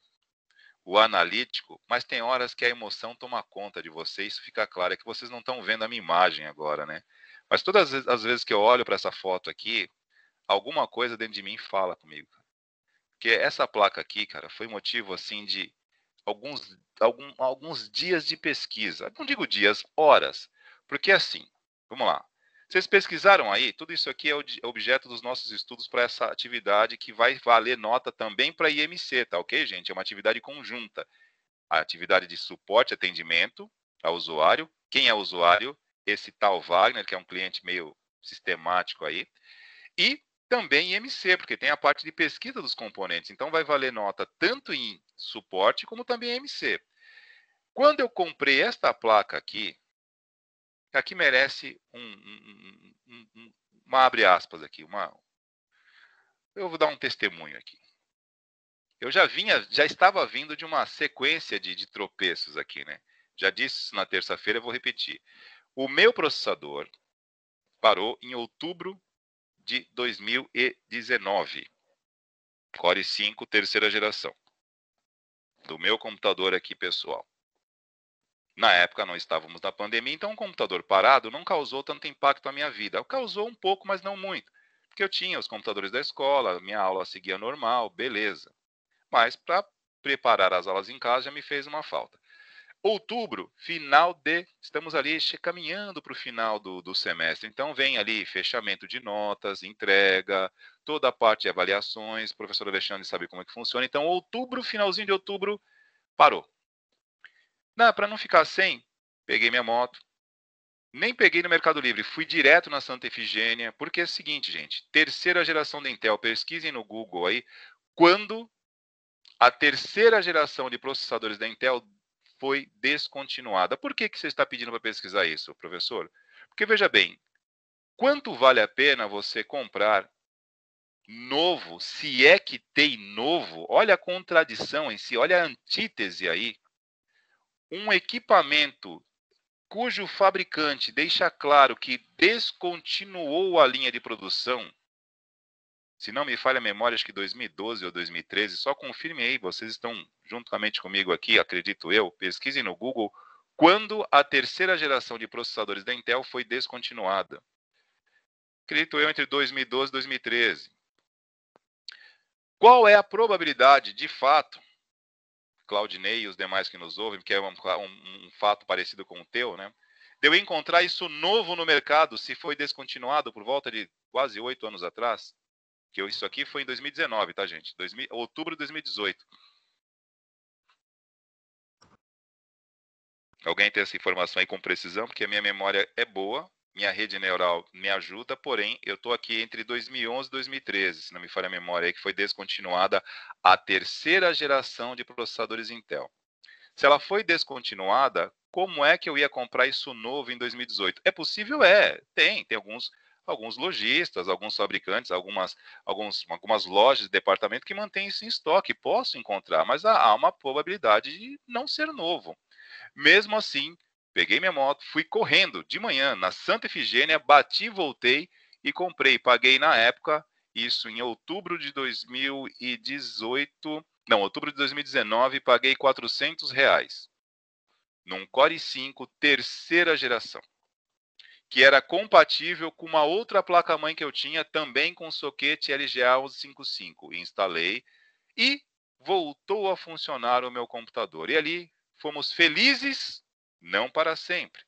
A: O analítico, mas tem horas que a emoção toma conta de você, isso fica claro, é que vocês não estão vendo a minha imagem agora, né? Mas todas as vezes que eu olho para essa foto aqui, alguma coisa dentro de mim fala comigo. Porque essa placa aqui, cara, foi motivo, assim, de alguns dias de pesquisa. Não digo dias, horas. Porque, assim, vamos lá. Vocês pesquisaram aí? Tudo isso aqui é objeto dos nossos estudos para essa atividade que vai valer nota também para IMC, tá ok, gente? É uma atividade conjunta. A atividade de suporte, atendimento ao usuário. Quem é o usuário? Esse tal Wagner, que é um cliente meio sistemático aí. E também IMC, porque tem a parte de pesquisa dos componentes. Então, vai valer nota tanto em suporte como também em IMC. Quando eu comprei esta placa aqui merece uma abre aspas aqui, eu vou dar um testemunho aqui. Eu já estava vindo de uma sequência de tropeços aqui, né? Já disse isso na terça-feira, eu vou repetir. O meu processador parou em outubro de 2019. Core i5, terceira geração. Do meu computador aqui, pessoal. Na época não estávamos na pandemia, então um computador parado não causou tanto impacto na minha vida. Causou um pouco, mas não muito. Porque eu tinha os computadores da escola, minha aula seguia normal, beleza. Mas para preparar as aulas em casa já me fez uma falta. Outubro, estamos ali caminhando para o final do semestre. Então vem ali fechamento de notas, entrega, toda a parte de avaliações. O professor Alexandre sabe como é que funciona. Então outubro, finalzinho de outubro, parou. Para não ficar sem, peguei minha moto. Nem peguei no Mercado Livre, fui direto na Santa Efigênia, porque é o seguinte, gente, terceira geração da Intel, pesquisem no Google aí, quando a terceira geração de processadores da Intel foi descontinuada. Por que você está pedindo para pesquisar isso, professor? Porque, veja bem, quanto vale a pena você comprar novo, se é que tem novo, olha a contradição em si, olha a antítese aí, um equipamento cujo fabricante deixa claro que descontinuou a linha de produção, se não me falha a memória, acho que 2012 ou 2013, só confirme aí, vocês estão juntamente comigo aqui, acredito eu, pesquisem no Google, quando a terceira geração de processadores da Intel foi descontinuada. Acredito eu, entre 2012 e 2013. Qual é a probabilidade, de fato, Claudinei e os demais que nos ouvem, que é um fato parecido com o teu, né? De eu encontrar isso novo no mercado, se foi descontinuado por volta de quase 8 anos atrás, que isso aqui foi em 2019, tá, gente? Outubro de 2018. Alguém tem essa informação aí com precisão? Porque a minha memória é boa, minha rede neural me ajuda, porém, eu estou aqui entre 2011 e 2013, se não me falha a memória, aí, que foi descontinuada a terceira geração de processadores Intel. Se ela foi descontinuada, como é que eu ia comprar isso novo em 2018? É possível? Tem alguns lojistas, alguns fabricantes, algumas lojas de departamento que mantêm isso em estoque. Posso encontrar, mas há uma probabilidade de não ser novo. Mesmo assim, peguei minha moto, fui correndo de manhã na Santa Efigênia, bati, voltei e comprei. Paguei na época, isso em outubro de 2018, não, outubro de 2019, paguei R$400 num Core i5 terceira geração, que era compatível com uma outra placa-mãe que eu tinha, também com soquete LGA 1155. Instalei e voltou a funcionar o meu computador. E ali fomos felizes, não para sempre.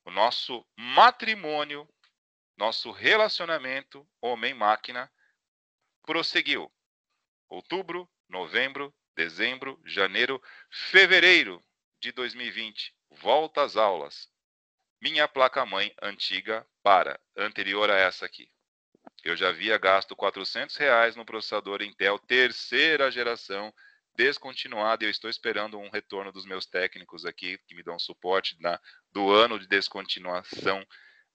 A: O nosso matrimônio, nosso relacionamento homem-máquina prosseguiu. Outubro, novembro, dezembro, janeiro, fevereiro de 2020. Volta às aulas. minha placa-mãe antiga para, anterior a essa aqui. Eu já havia gasto R$400 no processador Intel terceira geração, descontinuado, e eu estou esperando um retorno dos meus técnicos aqui, que me dão suporte do ano de descontinuação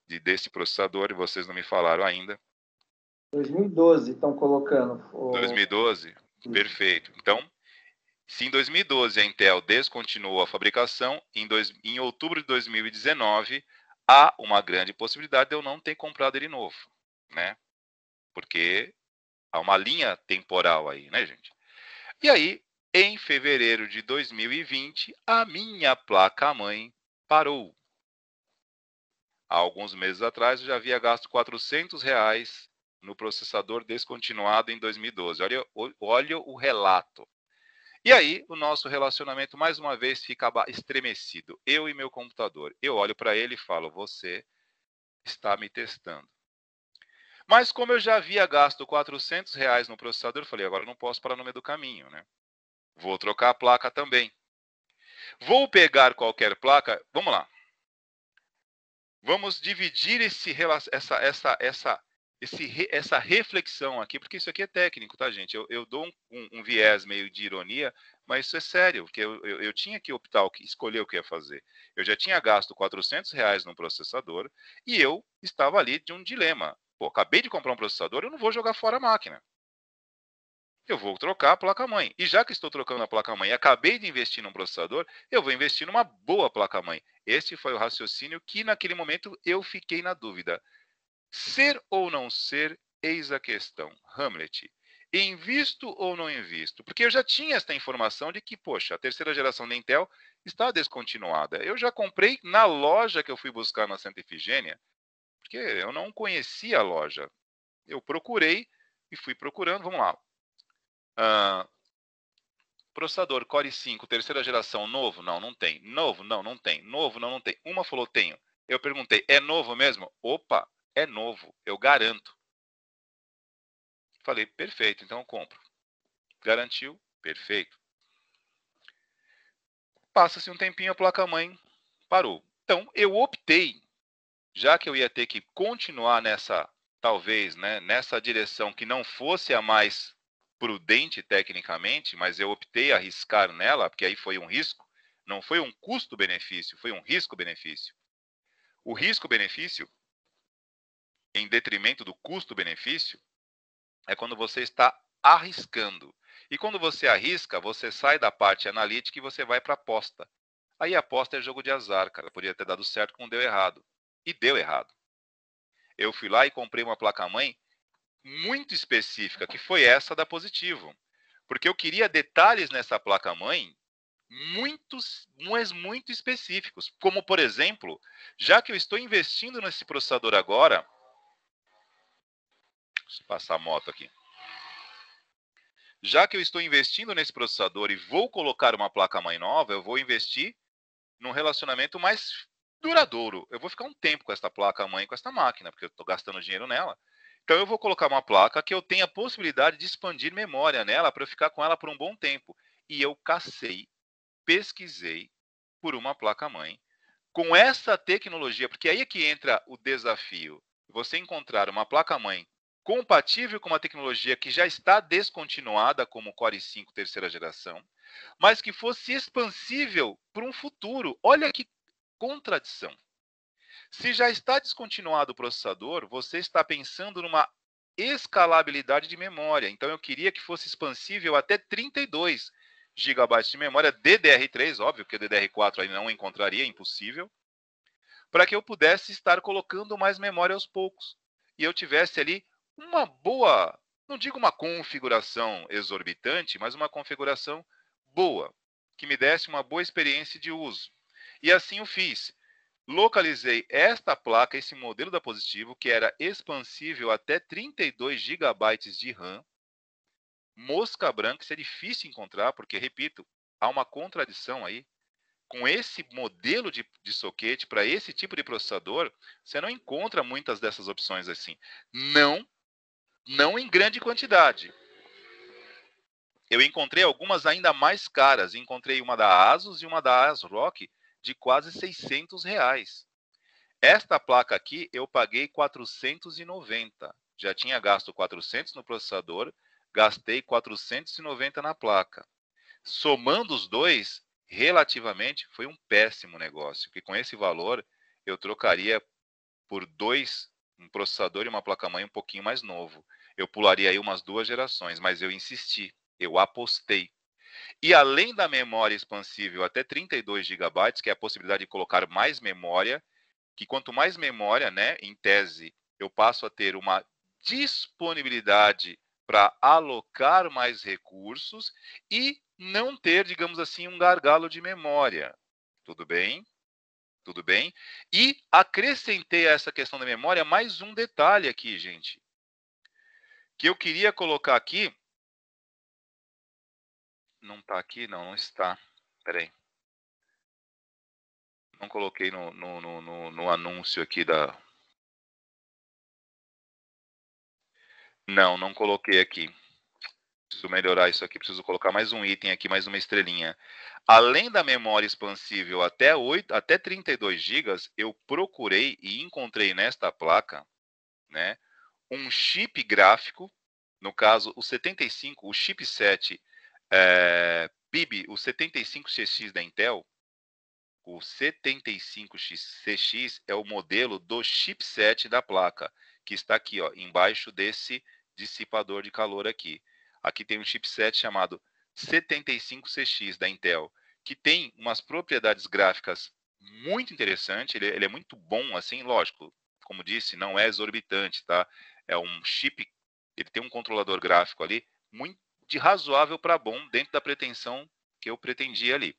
A: desse processador, e vocês não me falaram ainda.
B: 2012 estão colocando.
A: 2012? Perfeito. Então, se em 2012 a Intel descontinuou a fabricação, em outubro de 2019, há uma grande possibilidade de eu não ter comprado ele novo, né? Porque há uma linha temporal aí, né, gente? E aí, em fevereiro de 2020, a minha placa-mãe parou. Há alguns meses atrás, eu já havia gasto R$400 no processador descontinuado em 2012. Olha o relato. E aí, o nosso relacionamento, mais uma vez, fica estremecido. Eu e meu computador. Eu olho para ele e falo, você está me testando. Mas como eu já havia gasto R$400 no processador, eu falei, agora eu não posso parar no meio do caminho, né? Vou trocar a placa também. Vou pegar qualquer placa. Vamos lá. Vamos dividir essa reflexão aqui, porque isso aqui é técnico, tá, gente? Eu dou um viés meio de ironia, mas isso é sério, porque eu tinha que optar, escolher o que ia fazer. Eu já tinha gasto R$400 no processador e eu estava ali de um dilema. Pô, acabei de comprar um processador, eu não vou jogar fora a máquina. Eu vou trocar a placa-mãe. E já que estou trocando a placa-mãe e acabei de investir num processador, eu vou investir numa boa placa-mãe. Esse foi o raciocínio que, naquele momento, eu fiquei na dúvida. Ser ou não ser, eis a questão. Hamlet. Invisto ou não invisto? Porque eu já tinha esta informação de que, poxa, a terceira geração da Intel está descontinuada. Eu já comprei na loja que eu fui buscar na Santa Efigênia, porque eu não conhecia a loja. Eu procurei e fui procurando, vamos lá. Processador Core i5, terceira geração, novo? Não, não tem. Novo? Não, não tem. Novo? Não, não tem. Uma falou, tenho. Eu perguntei, é novo mesmo? Opa, é novo, eu garanto. Falei, perfeito, então eu compro. Garantiu? Perfeito. Passa-se um tempinho, a placa-mãe parou. Então, eu optei, já que eu ia ter que continuar talvez, né, nessa direção que não fosse a mais prudente tecnicamente, mas eu optei a arriscar nela, porque aí foi um risco, não foi um custo-benefício, foi um risco-benefício. O risco-benefício, em detrimento do custo-benefício, é quando você está arriscando. E quando você arrisca, você sai da parte analítica e você vai para a aposta. Aí a aposta é jogo de azar, cara. Podia ter dado certo como deu errado. E deu errado. Eu fui lá e comprei uma placa-mãe muito específica, que foi essa da Positivo. Porque eu queria detalhes nessa placa-mãe mas muito específicos. Como, por exemplo, já que eu estou investindo nesse processador agora... Deixa eu passar a moto aqui. Já que eu estou investindo nesse processador e vou colocar uma placa-mãe nova, eu vou investir num relacionamento mais duradouro. Eu vou ficar um tempo com essa placa-mãe, com essa máquina, porque eu estou gastando dinheiro nela. Então eu vou colocar uma placa que eu tenha a possibilidade de expandir memória nela para eu ficar com ela por um bom tempo. E eu pesquisei por uma placa-mãe com essa tecnologia, porque aí é que entra o desafio. Você encontrar uma placa-mãe compatível com uma tecnologia que já está descontinuada, como o Core i5 terceira geração, mas que fosse expansível para um futuro. Olha que contradição. Se já está descontinuado o processador, você está pensando numa escalabilidade de memória. Então eu queria que fosse expansível até 32 GB de memória DDR3, óbvio que o DDR4 aí não encontraria, impossível, para que eu pudesse estar colocando mais memória aos poucos. E eu tivesse ali uma boa, não digo uma configuração exorbitante, mas uma configuração boa, que me desse uma boa experiência de uso. E assim eu fiz. Localizei esta placa, esse modelo da Positivo, que era expansível até 32 GB de RAM. Mosca branca, isso é difícil encontrar, porque, repito, há uma contradição aí. Com esse modelo de soquete, para esse tipo de processador, você não encontra muitas dessas opções assim. Não em grande quantidade. Eu encontrei algumas ainda mais caras. Encontrei uma da Asus e uma da ASRock de quase R$600. Esta placa aqui eu paguei 490. Já tinha gasto 400 no processador, gastei 490 na placa. Somando os dois, relativamente, foi um péssimo negócio, porque com esse valor eu trocaria por dois, um processador e uma placa-mãe um pouquinho mais novo. Eu pularia aí umas 2 gerações, mas eu insisti, eu apostei. E além da memória expansível até 32 GB, que é a possibilidade de colocar mais memória, que quanto mais memória, né, em tese, eu passo a ter uma disponibilidade para alocar mais recursos e não ter, digamos assim, um gargalo de memória. Tudo bem? Tudo bem? E acrescentei a essa questão da memória mais um detalhe aqui, gente, que eu queria colocar aqui. Não está aqui? Não, não está. Espera aí. Não coloquei no anúncio aqui da... Não coloquei aqui. Preciso melhorar isso aqui. Preciso colocar mais um item aqui, mais uma estrelinha. Além da memória expansível até 32 GB, eu procurei e encontrei nesta placa, né, um chip gráfico, no caso o 75, o chipset PIB, o 75XX da Intel. O 75CX é o modelo do chipset da placa, que está aqui, ó, embaixo desse dissipador de calor aqui. Aqui tem um chipset chamado 75CX da Intel, que tem umas propriedades gráficas muito interessantes. Ele é muito bom, assim, lógico, como disse, não é exorbitante, tá? É um chip, ele tem um controlador gráfico ali, muito de razoável para bom, dentro da pretensão que eu pretendia ali.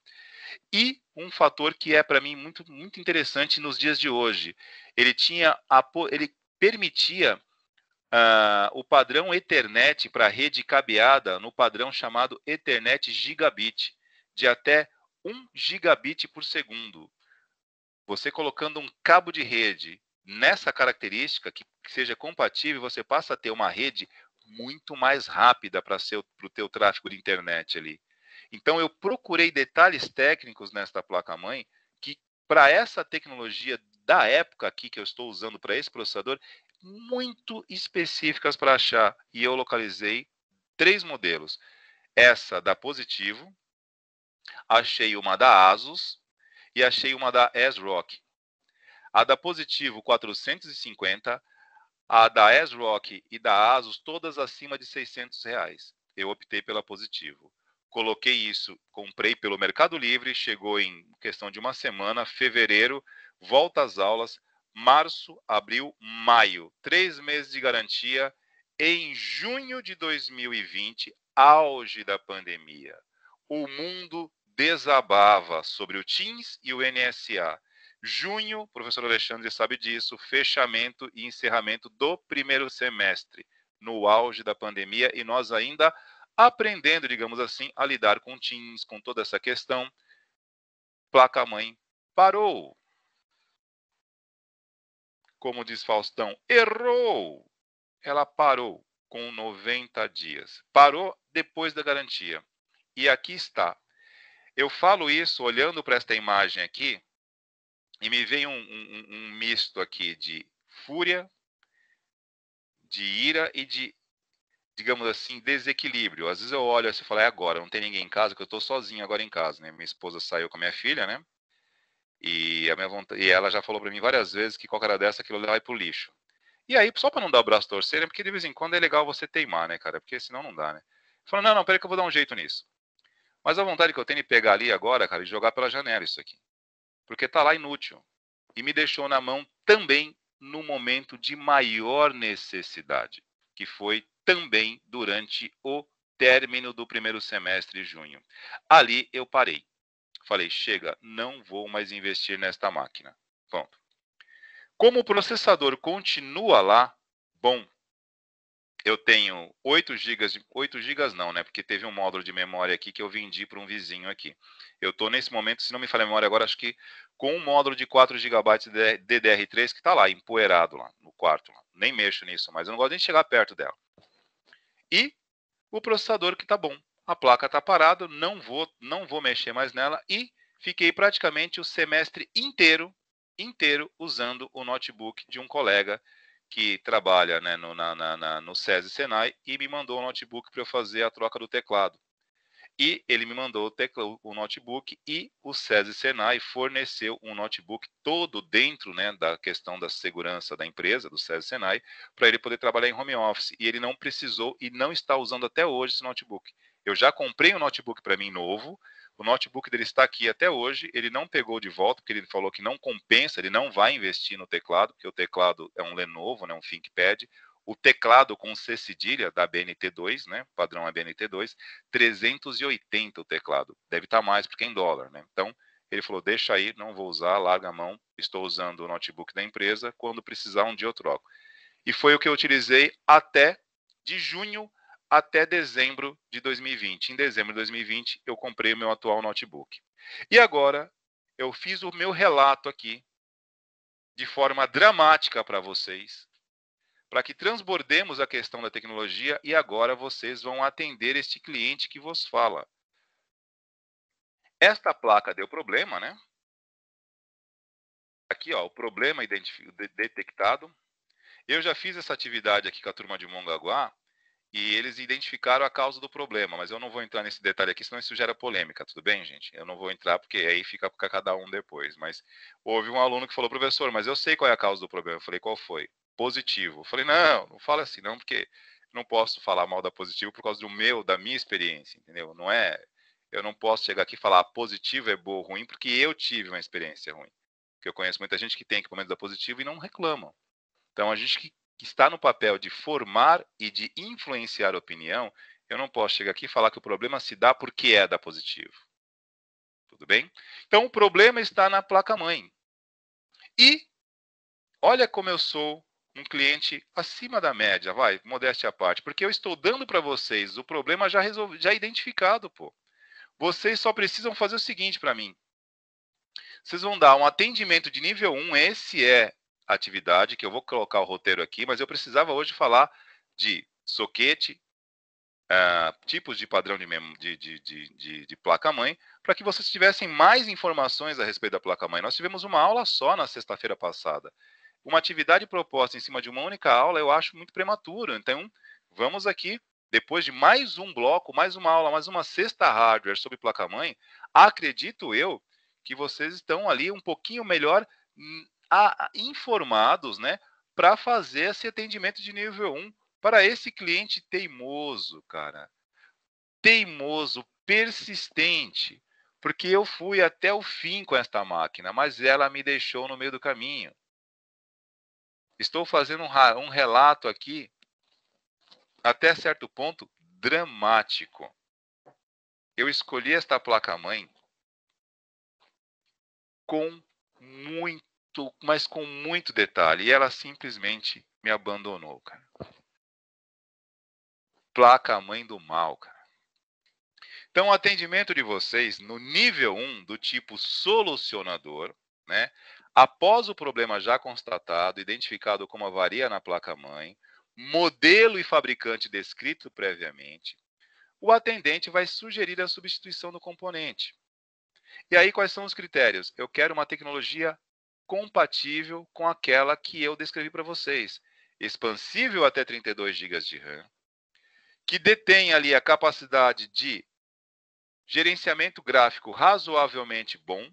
A: E um fator que é para mim muito interessante nos dias de hoje, ele permitia o padrão Ethernet para rede cabeada no padrão chamado Ethernet Gigabit, de até 1 gigabit por segundo. Você colocando um cabo de rede nessa característica, que seja compatível, você passa a ter uma rede muito mais rápida para o teu tráfego de internet ali. Então, eu procurei detalhes técnicos nesta placa-mãe que, para essa tecnologia da época aqui que eu estou usando para esse processador, muito específicas para achar. E eu localizei 3 modelos. Essa da Positivo, achei uma da Asus e achei uma da ASRock. A da Positivo 450, a da ASRock e da Asus todas acima de R$600. Eu optei pela Positivo. Coloquei isso, comprei pelo Mercado Livre, chegou em questão de uma semana, fevereiro, volta às aulas, março, abril, maio, 3 meses de garantia. Em junho de 2020, auge da pandemia, o mundo desabava sobre o Teams e o NSA. Junho, o professor Alexandre sabe disso, fechamento e encerramento do primeiro semestre, no auge da pandemia, e nós ainda aprendendo, digamos assim, a lidar com Teams, com toda essa questão. Placa-mãe parou. Como diz Faustão, errou. Ela parou com 90 dias. Parou depois da garantia. E aqui está. Eu falo isso olhando para esta imagem aqui, e me vem um misto aqui de fúria, de ira e de, digamos assim, desequilíbrio. Às vezes eu olho assim e falo, é agora, não tem ninguém em casa, que eu estou sozinho agora em casa, né? Minha esposa saiu com a minha filha, né? E, e ela já falou para mim várias vezes que qualquer hora dessa aquilo vai pro lixo. E aí, só para não dar o braço a torcer, né? Porque de vez em quando é legal você teimar, né, cara? Porque senão não dá, né? Falou, não, peraí que eu vou dar um jeito nisso. Mas a vontade que eu tenho de pegar ali agora, cara, e jogar pela janela isso aqui. Porque tá lá inútil. E me deixou na mão também no momento de maior necessidade, que foi também durante o término do primeiro semestre de junho. Ali eu parei. Falei, chega, não vou mais investir nesta máquina. Pronto. Como o processador continua lá, bom, eu tenho 8 GB, 8 GB não, né? Porque teve um módulo de memória aqui que eu vendi para um vizinho aqui. Eu estou nesse momento, se não me falha a memória agora, acho que com um módulo de 4 GB DDR3 que está lá, empoeirado lá no quarto. Lá. Nem mexo nisso, mas eu não gosto nem de chegar perto dela. E o processador que está bom. A placa está parada, não vou mexer mais nela e fiquei praticamente o semestre inteiro inteiro usando o notebook de um colega que trabalha, né, no SESI Senai, e me mandou o notebook para eu fazer a troca do teclado. E ele me mandou o notebook, e o SESI Senai forneceu um notebook todo dentro, né, da questão da segurança da empresa, do SESI Senai, para ele poder trabalhar em home office. E ele não precisou e não está usando até hoje esse notebook. Eu já comprei um notebook para mim novo, o notebook dele está aqui até hoje, ele não pegou de volta, porque ele falou que não compensa, ele não vai investir no teclado, porque o teclado é um Lenovo, né, um ThinkPad. O teclado com C cedilha da BNT2, né, padrão ABNT2, 380 o teclado. Deve estar mais porque é em dólar, né? Então, ele falou, deixa aí, não vou usar, larga a mão, estou usando o notebook da empresa, quando precisar um dia eu troco. E foi o que eu utilizei até de junho até dezembro de 2020. Em dezembro de 2020, eu comprei o meu atual notebook. E agora, eu fiz o meu relato aqui, de forma dramática para vocês, para que transbordemos a questão da tecnologia, e agora vocês vão atender este cliente que vos fala. Esta placa deu problema, né? Aqui, ó, o problema detectado. Eu já fiz essa atividade aqui com a turma de Mongaguá, e eles identificaram a causa do problema, mas eu não vou entrar nesse detalhe aqui, senão isso gera polêmica, tudo bem, gente? Eu não vou entrar, porque aí fica para cada um depois. Mas houve um aluno que falou, professor, mas eu sei qual é a causa do problema. Eu falei, qual foi? Positivo. Eu falei, não fala assim não, porque não posso falar mal da Positivo por causa da minha experiência, entendeu? Não é, eu não posso chegar aqui e falar positivo é bom ou ruim, porque eu tive uma experiência ruim. Porque eu conheço muita gente que tem equipamento da Positivo e não reclamam. Então, a gente que está no papel de formar e de influenciar a opinião, eu não posso chegar aqui e falar que o problema se dá porque é da Positivo. Tudo bem? Então, o problema está na placa-mãe. E olha como eu sou um cliente acima da média, vai, modéstia à parte, porque eu estou dando para vocês o problema já identificado, pô. Vocês só precisam fazer o seguinte para mim. Vocês vão dar um atendimento de nível 1, esse é a atividade, que eu vou colocar o roteiro aqui, mas eu precisava hoje falar de soquete, tipos de padrão de placa-mãe, para que vocês tivessem mais informações a respeito da placa-mãe. Nós tivemos uma aula só na sexta-feira passada. Uma atividade proposta em cima de uma única aula, eu acho muito prematuro. Então, vamos aqui, depois de mais um bloco, mais uma aula, mais uma sexta hardware sobre placa-mãe, acredito eu que vocês estão ali um pouquinho melhor informados, né, para fazer esse atendimento de nível 1 para esse cliente teimoso, cara. Teimoso, persistente. Porque eu fui até o fim com esta máquina, mas ela me deixou no meio do caminho. Estou fazendo um relato aqui, até certo ponto, dramático. Eu escolhi esta placa-mãe com mas com muito detalhe. E ela simplesmente me abandonou, cara. Placa-mãe do mal, cara. Então, o atendimento de vocês no nível 1 do tipo solucionador, né? Após o problema já constatado, identificado como avaria na placa-mãe, modelo e fabricante descrito previamente, o atendente vai sugerir a substituição do componente. E aí, quais são os critérios? Eu quero uma tecnologia compatível com aquela que eu descrevi para vocês. Expansível até 32 GB de RAM, que detém ali a capacidade de gerenciamento gráfico razoavelmente bom,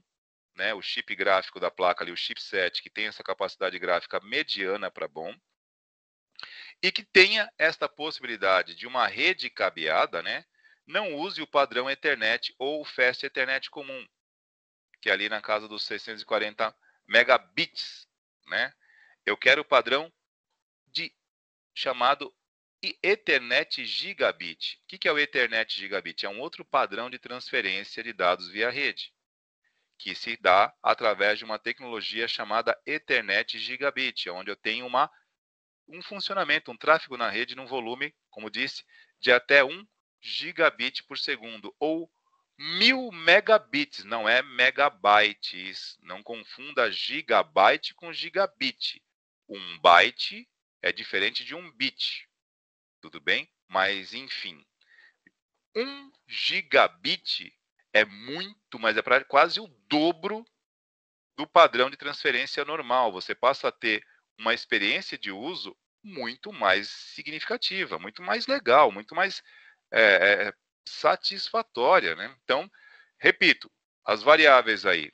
A: né? O chip gráfico da placa ali, o chipset, que tem essa capacidade gráfica mediana para bom, e que tenha esta possibilidade de uma rede cabeada, né? Não use o padrão Ethernet ou o Fast Ethernet comum, que é ali na casa dos 640 megabits, né? Eu quero o padrão chamado Ethernet Gigabit. O que é o Ethernet Gigabit? É um outro padrão de transferência de dados via rede, que se dá através de uma tecnologia chamada Ethernet Gigabit, onde eu tenho um funcionamento, um tráfego na rede num volume, como disse, de até 1 gigabit por segundo, ou 1000 megabits, não é megabytes. Não confunda gigabyte com gigabit. Um byte é diferente de um bit, tudo bem? Mas, enfim, 1 gigabit é muito, mas é quase o dobro do padrão de transferência normal. Você passa a ter uma experiência de uso muito mais significativa, muito mais legal, muito mais satisfatória, né? Então, repito, as variáveis aí,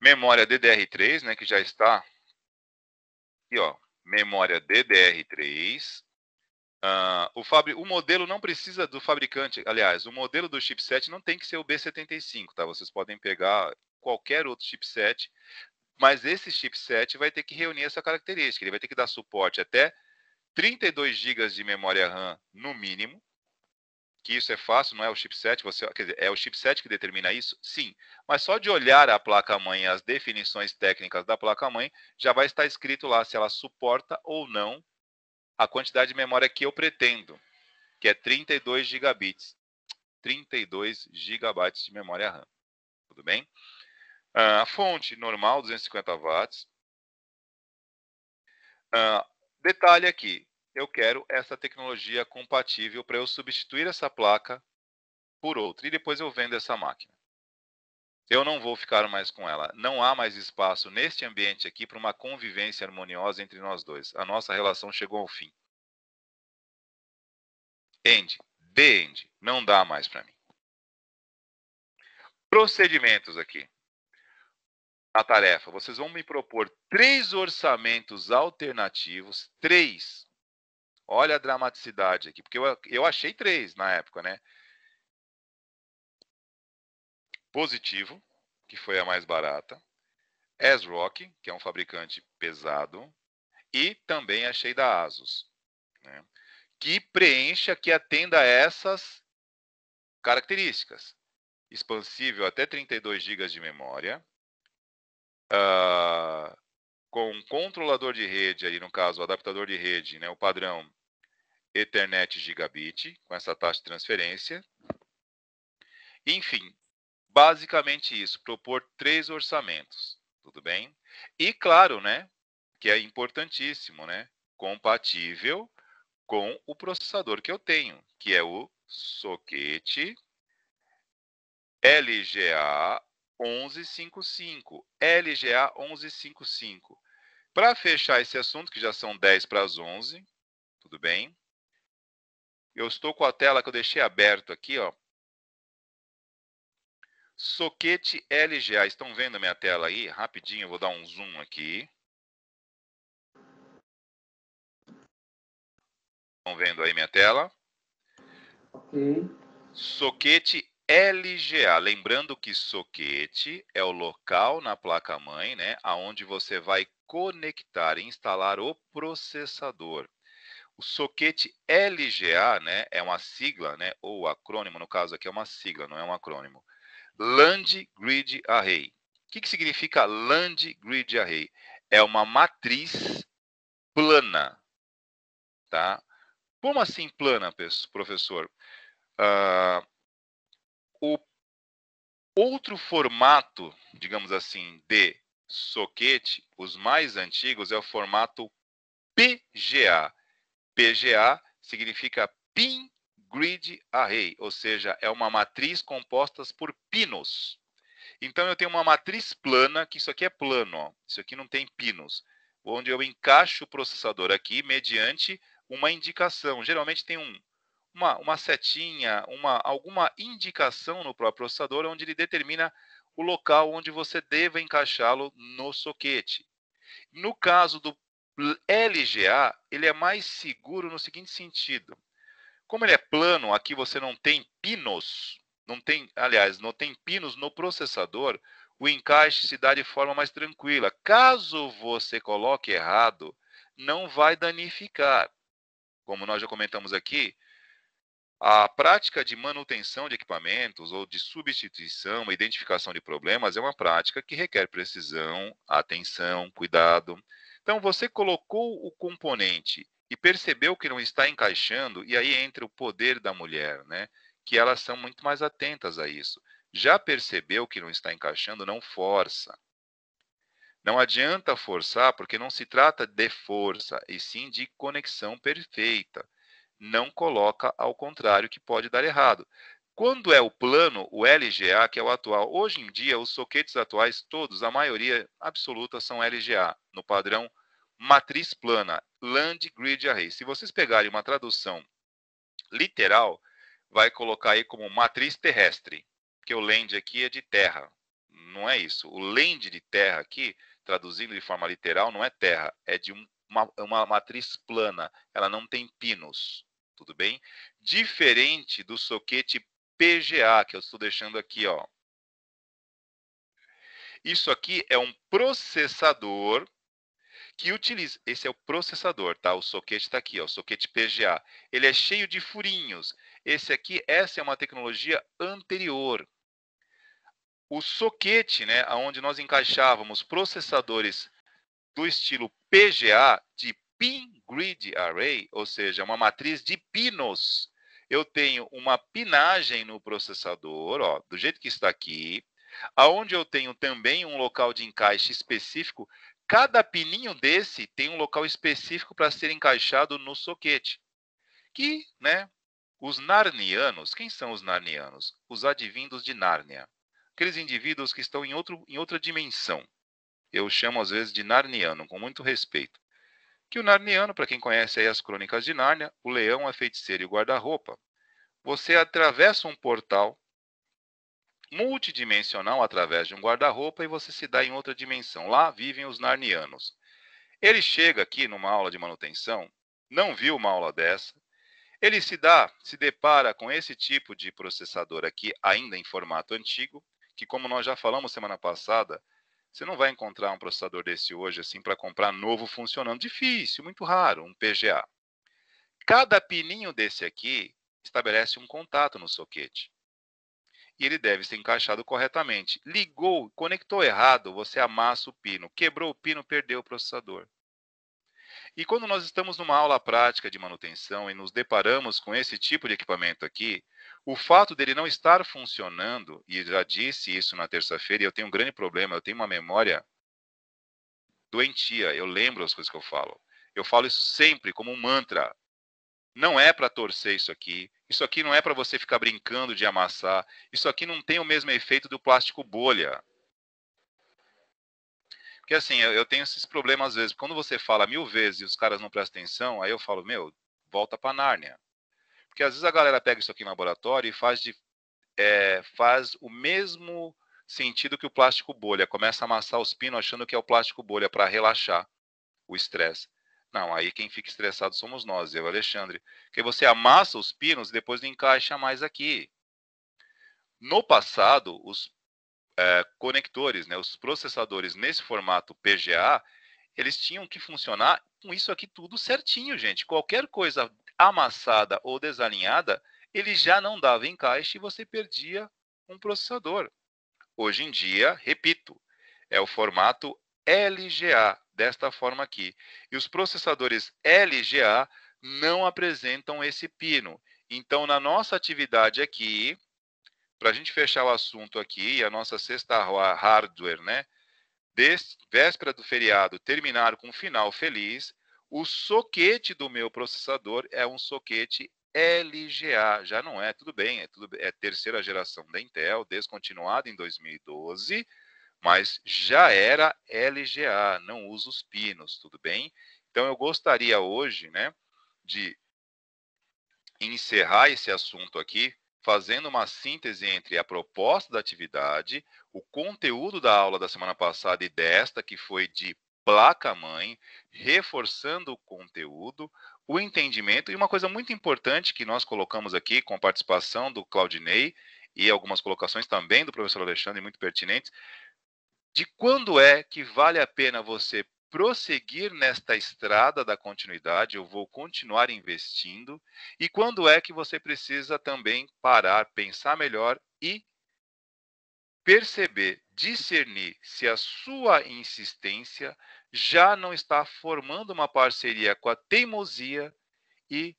A: memória DDR3, né, que já está aqui, ó, memória DDR3. O modelo não precisa do fabricante, aliás, o modelo do chipset não tem que ser o B75, tá? Vocês podem pegar qualquer outro chipset, mas esse chipset vai ter que reunir essa característica, ele vai ter que dar suporte até 32 GB de memória RAM no mínimo, que isso é fácil, não é o chipset, quer dizer, é o chipset que determina isso? Sim, mas só de olhar a placa-mãe, as definições técnicas da placa-mãe, já vai estar escrito lá se ela suporta ou não a quantidade de memória que eu pretendo, que é 32 gigabits. 32 gigabytes de memória RAM. Tudo bem? Fonte normal, 250 watts. Detalhe aqui, eu quero essa tecnologia compatível para eu substituir essa placa por outra. E depois eu vendo essa máquina. Eu não vou ficar mais com ela. Não há mais espaço neste ambiente aqui para uma convivência harmoniosa entre nós dois. A nossa relação chegou ao fim. End. The end. Não dá mais para mim. Procedimentos aqui. A tarefa. Vocês vão me propor 3 orçamentos alternativos. 3. Olha a dramaticidade aqui. Porque eu achei 3 na época, né? Positivo, que foi a mais barata. ASRock, que é um fabricante pesado. E também achei da ASUS, né? Que preencha, que atenda a essas características. Expansível até 32 GB de memória. Com um controlador de rede, aí no caso, o adaptador de rede, né, o padrão Ethernet Gigabit, com essa taxa de transferência. Enfim, basicamente isso, propor 3 orçamentos, tudo bem? E claro, né, que é importantíssimo, né, compatível com o processador que eu tenho, que é o socket LGA 1155. LGA 1155. Para fechar esse assunto, que já são 10 para as 11, tudo bem? Eu estou com a tela que eu deixei aberto aqui, ó. Socket LGA. Estão vendo a minha tela aí? Rapidinho, eu vou dar um zoom aqui. Estão vendo aí minha tela?
B: Ok.
A: Socket LGA. Lembrando que socket é o local na placa-mãe, né, aonde você vai conectar e instalar o processador. O socket LGA, né, é uma sigla, né, ou acrônimo, no caso aqui é uma sigla, não é um acrônimo. Land Grid Array. O que significa Land Grid Array? É uma matriz plana, tá? Como assim plana, professor? O outro formato, digamos assim, de socket, os mais antigos, é o formato PGA. PGA significa Pin Grid Array, ou seja, é uma matriz composta por pinos. Então, eu tenho uma matriz plana, que isso aqui é plano, ó. Isso aqui não tem pinos, onde eu encaixo o processador aqui mediante uma indicação. Geralmente tem uma setinha, alguma indicação no próprio processador, onde ele determina o local onde você deva encaixá-lo no socket. No caso do LGA, ele é mais seguro no seguinte sentido. Como ele é plano, aqui você não tem pinos, não tem pinos no processador, o encaixe se dá de forma mais tranquila. Caso você coloque errado, não vai danificar. Como nós já comentamos aqui, a prática de manutenção de equipamentos ou de substituição, identificação de problemas é uma prática que requer precisão, atenção, cuidado. Então, você colocou o componente e percebeu que não está encaixando, e aí entra o poder da mulher, né? Que elas são muito mais atentas a isso. Já percebeu que não está encaixando, não força. Não adianta forçar, porque não se trata de força, e sim de conexão perfeita. Não coloca ao contrário, que pode dar errado. Quando é o plano, o LGA, que é o atual, hoje em dia, os soquetes atuais, todos, a maioria absoluta, são LGA, no padrão matriz plana, Land Grid Array. Se vocês pegarem uma tradução literal, vai colocar aí como matriz terrestre, porque o land aqui é de terra. Não é isso. O land de terra aqui, traduzindo de forma literal, não é terra, é de uma matriz plana. Ela não tem pinos, tudo bem? Diferente do soquete PGA, que eu estou deixando aqui, ó. Isso aqui é um processador que utiliza... Esse é o processador, tá? O soquete está aqui, ó, o soquete PGA. Ele é cheio de furinhos. Essa é uma tecnologia anterior. O soquete, né, onde nós encaixávamos processadores do estilo PGA, de Pin Grid Array, ou seja, uma matriz de pinos. Eu tenho uma pinagem no processador, ó, do jeito que está aqui, aonde eu tenho também um local de encaixe específico. Cada pininho desse tem um local específico para ser encaixado no soquete. Que, né, os narnianos, quem são os narnianos? Os advindos de Nárnia. Aqueles indivíduos que estão em outra dimensão. Eu chamo às vezes de narniano, com muito respeito. Que o narniano, para quem conhece aí as crônicas de Nárnia, o leão, a feiticeira e o guarda-roupa. Você atravessa um portal multidimensional através de um guarda-roupa e você se dá em outra dimensão. Lá vivem os narnianos. Ele chega aqui numa aula de manutenção, não viu uma aula dessa, ele se depara com esse tipo de processador aqui, ainda em formato antigo, que como nós já falamos semana passada, você não vai encontrar um processador desse hoje assim para comprar novo funcionando. Difícil, muito raro, um PGA. Cada pininho desse aqui estabelece um contato no soquete. E ele deve ser encaixado corretamente. Ligou, conectou errado, você amassa o pino. Quebrou o pino, perdeu o processador. E quando nós estamos numa aula prática de manutenção e nos deparamos com esse tipo de equipamento aqui, o fato dele não estar funcionando, e já disse isso na terça-feira, e eu tenho um grande problema, eu tenho uma memória doentia, eu lembro as coisas que eu falo. Eu falo isso sempre como um mantra. Não é para torcer isso aqui não é para você ficar brincando de amassar, isso aqui não tem o mesmo efeito do plástico bolha. Porque assim, eu tenho esses problemas às vezes. Quando você fala 1000 vezes e os caras não prestam atenção, aí eu falo, meu, volta para Nárnia. Porque às vezes a galera pega isso aqui no laboratório e faz o mesmo sentido que o plástico bolha. Começa a amassar os pinos achando que é o plástico bolha para relaxar o estresse. Não, aí quem fica estressado somos nós, eu e o Alexandre. Porque você amassa os pinos e depois não encaixa mais aqui. No passado, os conectores, né, os processadores nesse formato PGA, eles tinham que funcionar com isso aqui tudo certinho, gente. Qualquer coisa amassada ou desalinhada, ele já não dava encaixe e você perdia um processador. Hoje em dia, repito, é o formato LGA, desta forma aqui. E os processadores LGA não apresentam esse pino. Então, na nossa atividade aqui, para a gente fechar o assunto aqui, a nossa sexta hardware, né? Véspera do feriado, terminar com um final feliz, o soquete do meu processador é um soquete LGA. Já não é, tudo bem, é terceira geração da Intel, descontinuado em 2012, mas já era LGA, não usa os pinos, tudo bem? Então eu gostaria hoje, né, de encerrar esse assunto aqui, fazendo uma síntese entre a proposta da atividade, o conteúdo da aula da semana passada e desta, que foi de placa-mãe, reforçando o conteúdo, o entendimento, e uma coisa muito importante que nós colocamos aqui, com a participação do Claudinei, e algumas colocações também do professor Alexandre, muito pertinentes, de quando é que vale a pena você prosseguir nesta estrada da continuidade, eu vou continuar investindo, e quando é que você precisa também parar, pensar melhor e perceber, discernir se a sua insistência já não está formando uma parceria com a teimosia e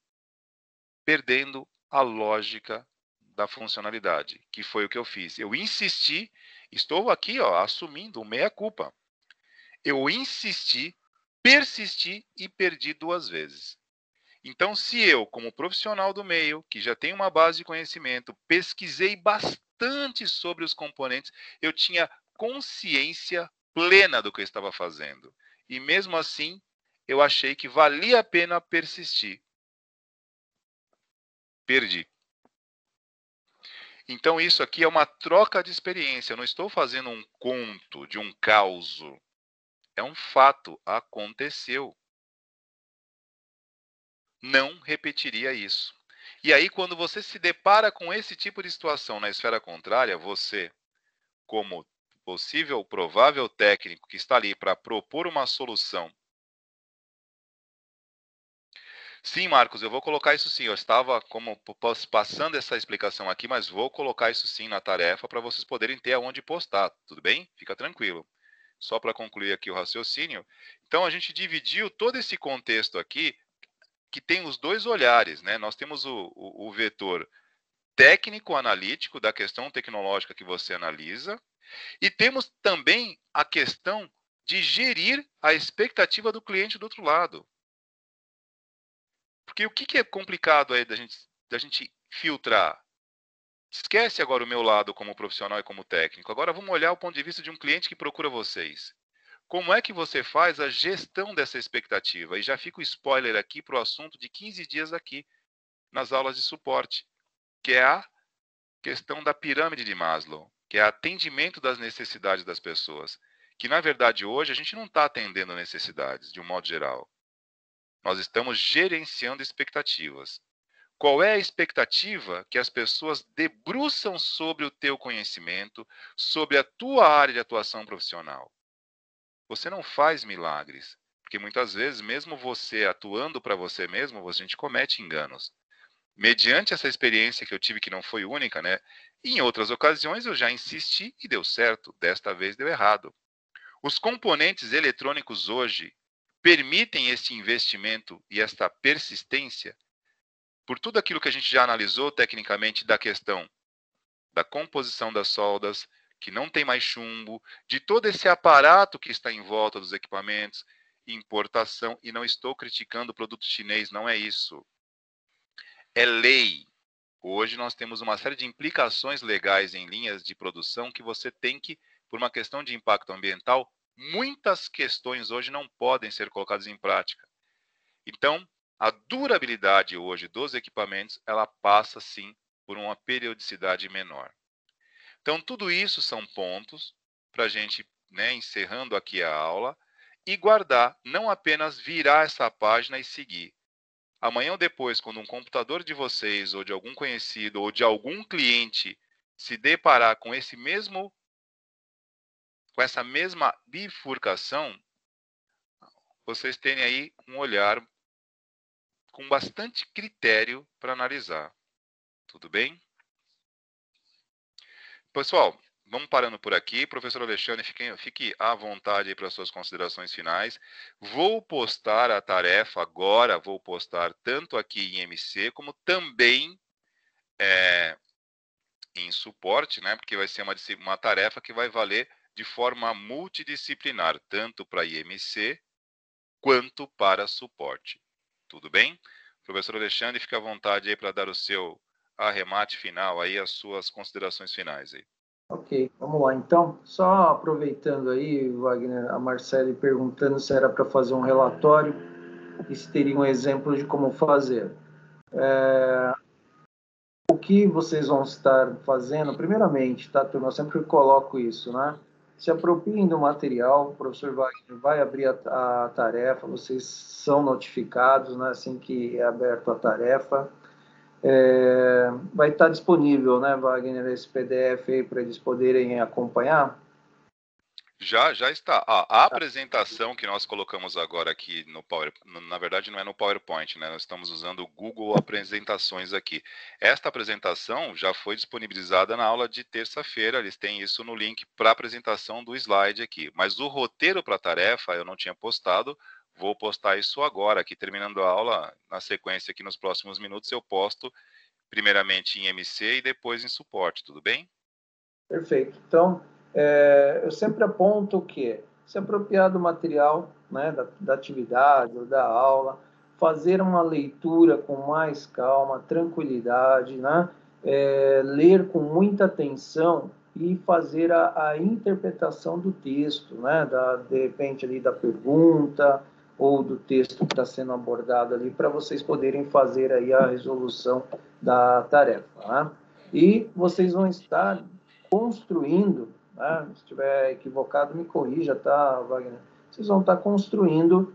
A: perdendo a lógica da funcionalidade, que foi o que eu fiz. Eu insisti, estou aqui, ó, assumindo meia-culpa. Eu insisti, persisti e perdi 2 vezes. Então, se eu, como profissional do meio, que já tenho uma base de conhecimento, pesquisei bastante sobre os componentes, eu tinha consciência plena do que eu estava fazendo. E mesmo assim, eu achei que valia a pena persistir. Perdi. Então, isso aqui é uma troca de experiência. Eu não estou fazendo um conto de um caos. É um fato. Aconteceu. Não repetiria isso. E aí, quando você se depara com esse tipo de situação na esfera contrária, você, como possível, provável técnico que está ali para propor uma solução. Sim, Marcos, eu vou colocar isso sim. Eu estava como passando essa explicação aqui, mas vou colocar isso sim na tarefa para vocês poderem ter aonde postar, tudo bem? Fica tranquilo. Só para concluir aqui o raciocínio. Então, a gente dividiu todo esse contexto aqui, que tem os dois olhares, né? Nós temos o vetor técnico-analítico da questão tecnológica que você analisa, e temos também a questão de gerir a expectativa do cliente do outro lado. Porque o que é complicado aí da gente filtrar? Esquece agora o meu lado como profissional e como técnico. Agora vamos olhar o ponto de vista de um cliente que procura vocês. Como é que você faz a gestão dessa expectativa? E já fica o spoiler aqui para o assunto de 15 dias aqui, nas aulas de suporte, que é a questão da pirâmide de Maslow, que é atendimento das necessidades das pessoas. Que, na verdade, hoje a gente não está atendendo necessidades, de um modo geral. Nós estamos gerenciando expectativas. Qual é a expectativa que as pessoas debruçam sobre o teu conhecimento, sobre a tua área de atuação profissional? Você não faz milagres, porque muitas vezes, mesmo você atuando para você mesmo, a gente comete enganos. Mediante essa experiência que eu tive, que não foi única, né? Em outras ocasiões eu já insisti e deu certo, desta vez deu errado. Os componentes eletrônicos hoje permitem esse investimento e esta persistência por tudo aquilo que a gente já analisou tecnicamente da questão da composição das soldas, que não tem mais chumbo, de todo esse aparato que está em volta dos equipamentos, importação, e não estou criticando o produto chinês, não é isso. É lei. Hoje nós temos uma série de implicações legais em linhas de produção que você tem que, por uma questão de impacto ambiental, muitas questões hoje não podem ser colocadas em prática. Então, a durabilidade hoje dos equipamentos, ela passa sim por uma periodicidade menor. Então, tudo isso são pontos para a gente, né, encerrando aqui a aula, e guardar, não apenas virar essa página e seguir. Amanhã ou depois, quando um computador de vocês, ou de algum conhecido, ou de algum cliente se deparar com com essa mesma bifurcação, vocês terem aí um olhar com bastante critério para analisar. Tudo bem? Pessoal, vamos parando por aqui. Professor Alexandre, fique à vontade para suas considerações finais. Vou postar a tarefa agora, vou postar tanto aqui em MC, como também em suporte, né? Porque vai ser uma tarefa que vai valer de forma multidisciplinar, tanto para IMC quanto para suporte. Tudo bem? Professor Alexandre, fique à vontade aí para dar o seu arremate final, aí as suas considerações finais aí.
B: Ok, vamos lá. Então, só aproveitando aí, Wagner, a Marcele perguntando se era para fazer um relatório e se teria um exemplo de como fazer. O que vocês vão estar fazendo, primeiramente, tá, turma? Eu sempre coloco isso, né? Se apropriem do material, o professor Wagner vai abrir a tarefa, vocês são notificados, né, assim que é aberto a tarefa. Vai estar disponível, né, Wagner, esse PDF aí para eles poderem acompanhar?
A: Já está. A apresentação que nós colocamos agora aqui no PowerPoint, na verdade não é no PowerPoint, né? Nós estamos usando o Google Apresentações aqui. Esta apresentação já foi disponibilizada na aula de terça-feira, eles têm isso no link para a apresentação do slide aqui. Mas o roteiro para a tarefa eu não tinha postado, vou postar isso agora, aqui terminando a aula, na sequência aqui nos próximos minutos eu posto, primeiramente em MC e depois em suporte, tudo bem?
B: Perfeito. Então, eu sempre aponto que se apropriar do material, né, da atividade ou da aula, fazer uma leitura com mais calma, tranquilidade, né? Ler com muita atenção e fazer a interpretação do texto, né? De repente ali da pergunta ou do texto que está sendo abordado ali, para vocês poderem fazer aí a resolução da tarefa, né? E vocês vão estar construindo, né? Se estiver equivocado, me corrija, tá, Wagner? Vocês vão estar construindo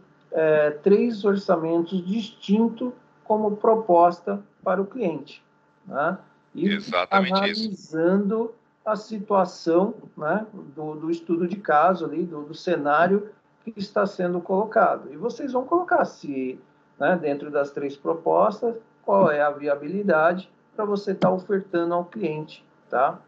B: 3 orçamentos distintos como proposta para o cliente, né? E
A: Exatamente
B: analisando
A: isso.
B: a situação, né, do estudo de caso ali, do cenário que está sendo colocado. E vocês vão colocar se, né, dentro das 3 propostas, qual é a viabilidade para você estar ofertando ao cliente, tá?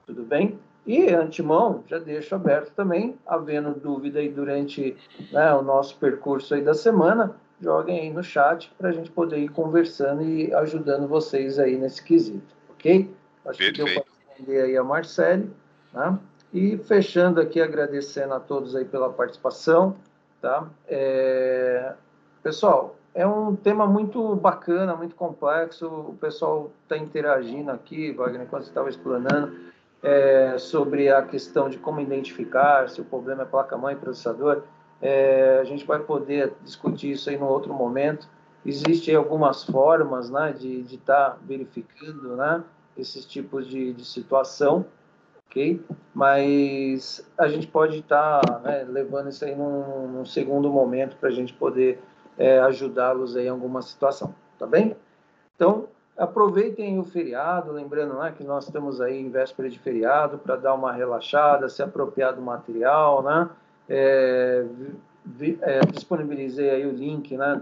B: Tudo bem? E, antemão, já deixo aberto também, havendo dúvida aí durante, né, o nosso percurso aí da semana, joguem aí no chat para a gente poder ir conversando e ajudando vocês aí nesse quesito, ok? Acho que deu para responder aí a Marcele, né? E fechando aqui, agradecendo a todos aí pela participação, tá? Pessoal, é um tema muito bacana, muito complexo, o pessoal está interagindo aqui, Wagner, enquanto você estava explanando, sobre a questão de como identificar se o problema é placa-mãe e processador. A gente vai poder discutir isso aí num outro momento. Existem algumas formas, né, de estar verificando, né, esses tipos de situação, ok? Mas a gente pode estar, né, levando isso aí num segundo momento para a gente poder ajudá-los aí em alguma situação, tá bem? Então, aproveitem o feriado, lembrando, né, que nós estamos aí em véspera de feriado para dar uma relaxada, se apropriar do material, né? Disponibilizei aí o link, né,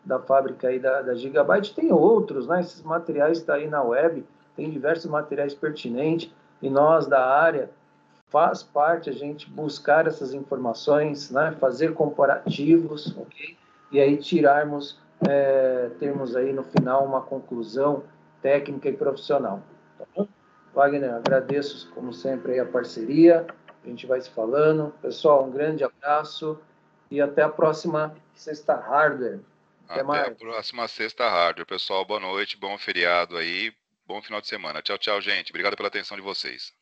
B: da fábrica aí da Gigabyte. Tem outros, né? Esses materiais estão aí na web, tem diversos materiais pertinentes e nós da área faz parte a gente buscar essas informações, né? Fazer comparativos, ok? E aí termos aí no final uma conclusão técnica e profissional. Tá bom? Wagner, agradeço como sempre aí a parceria, a gente vai se falando. Pessoal, um grande abraço e até a próxima Sexta Hardware.
A: Até a próxima Sexta Hardware. Pessoal, boa noite, bom feriado aí, bom final de semana. Tchau, tchau, gente. Obrigado pela atenção de vocês.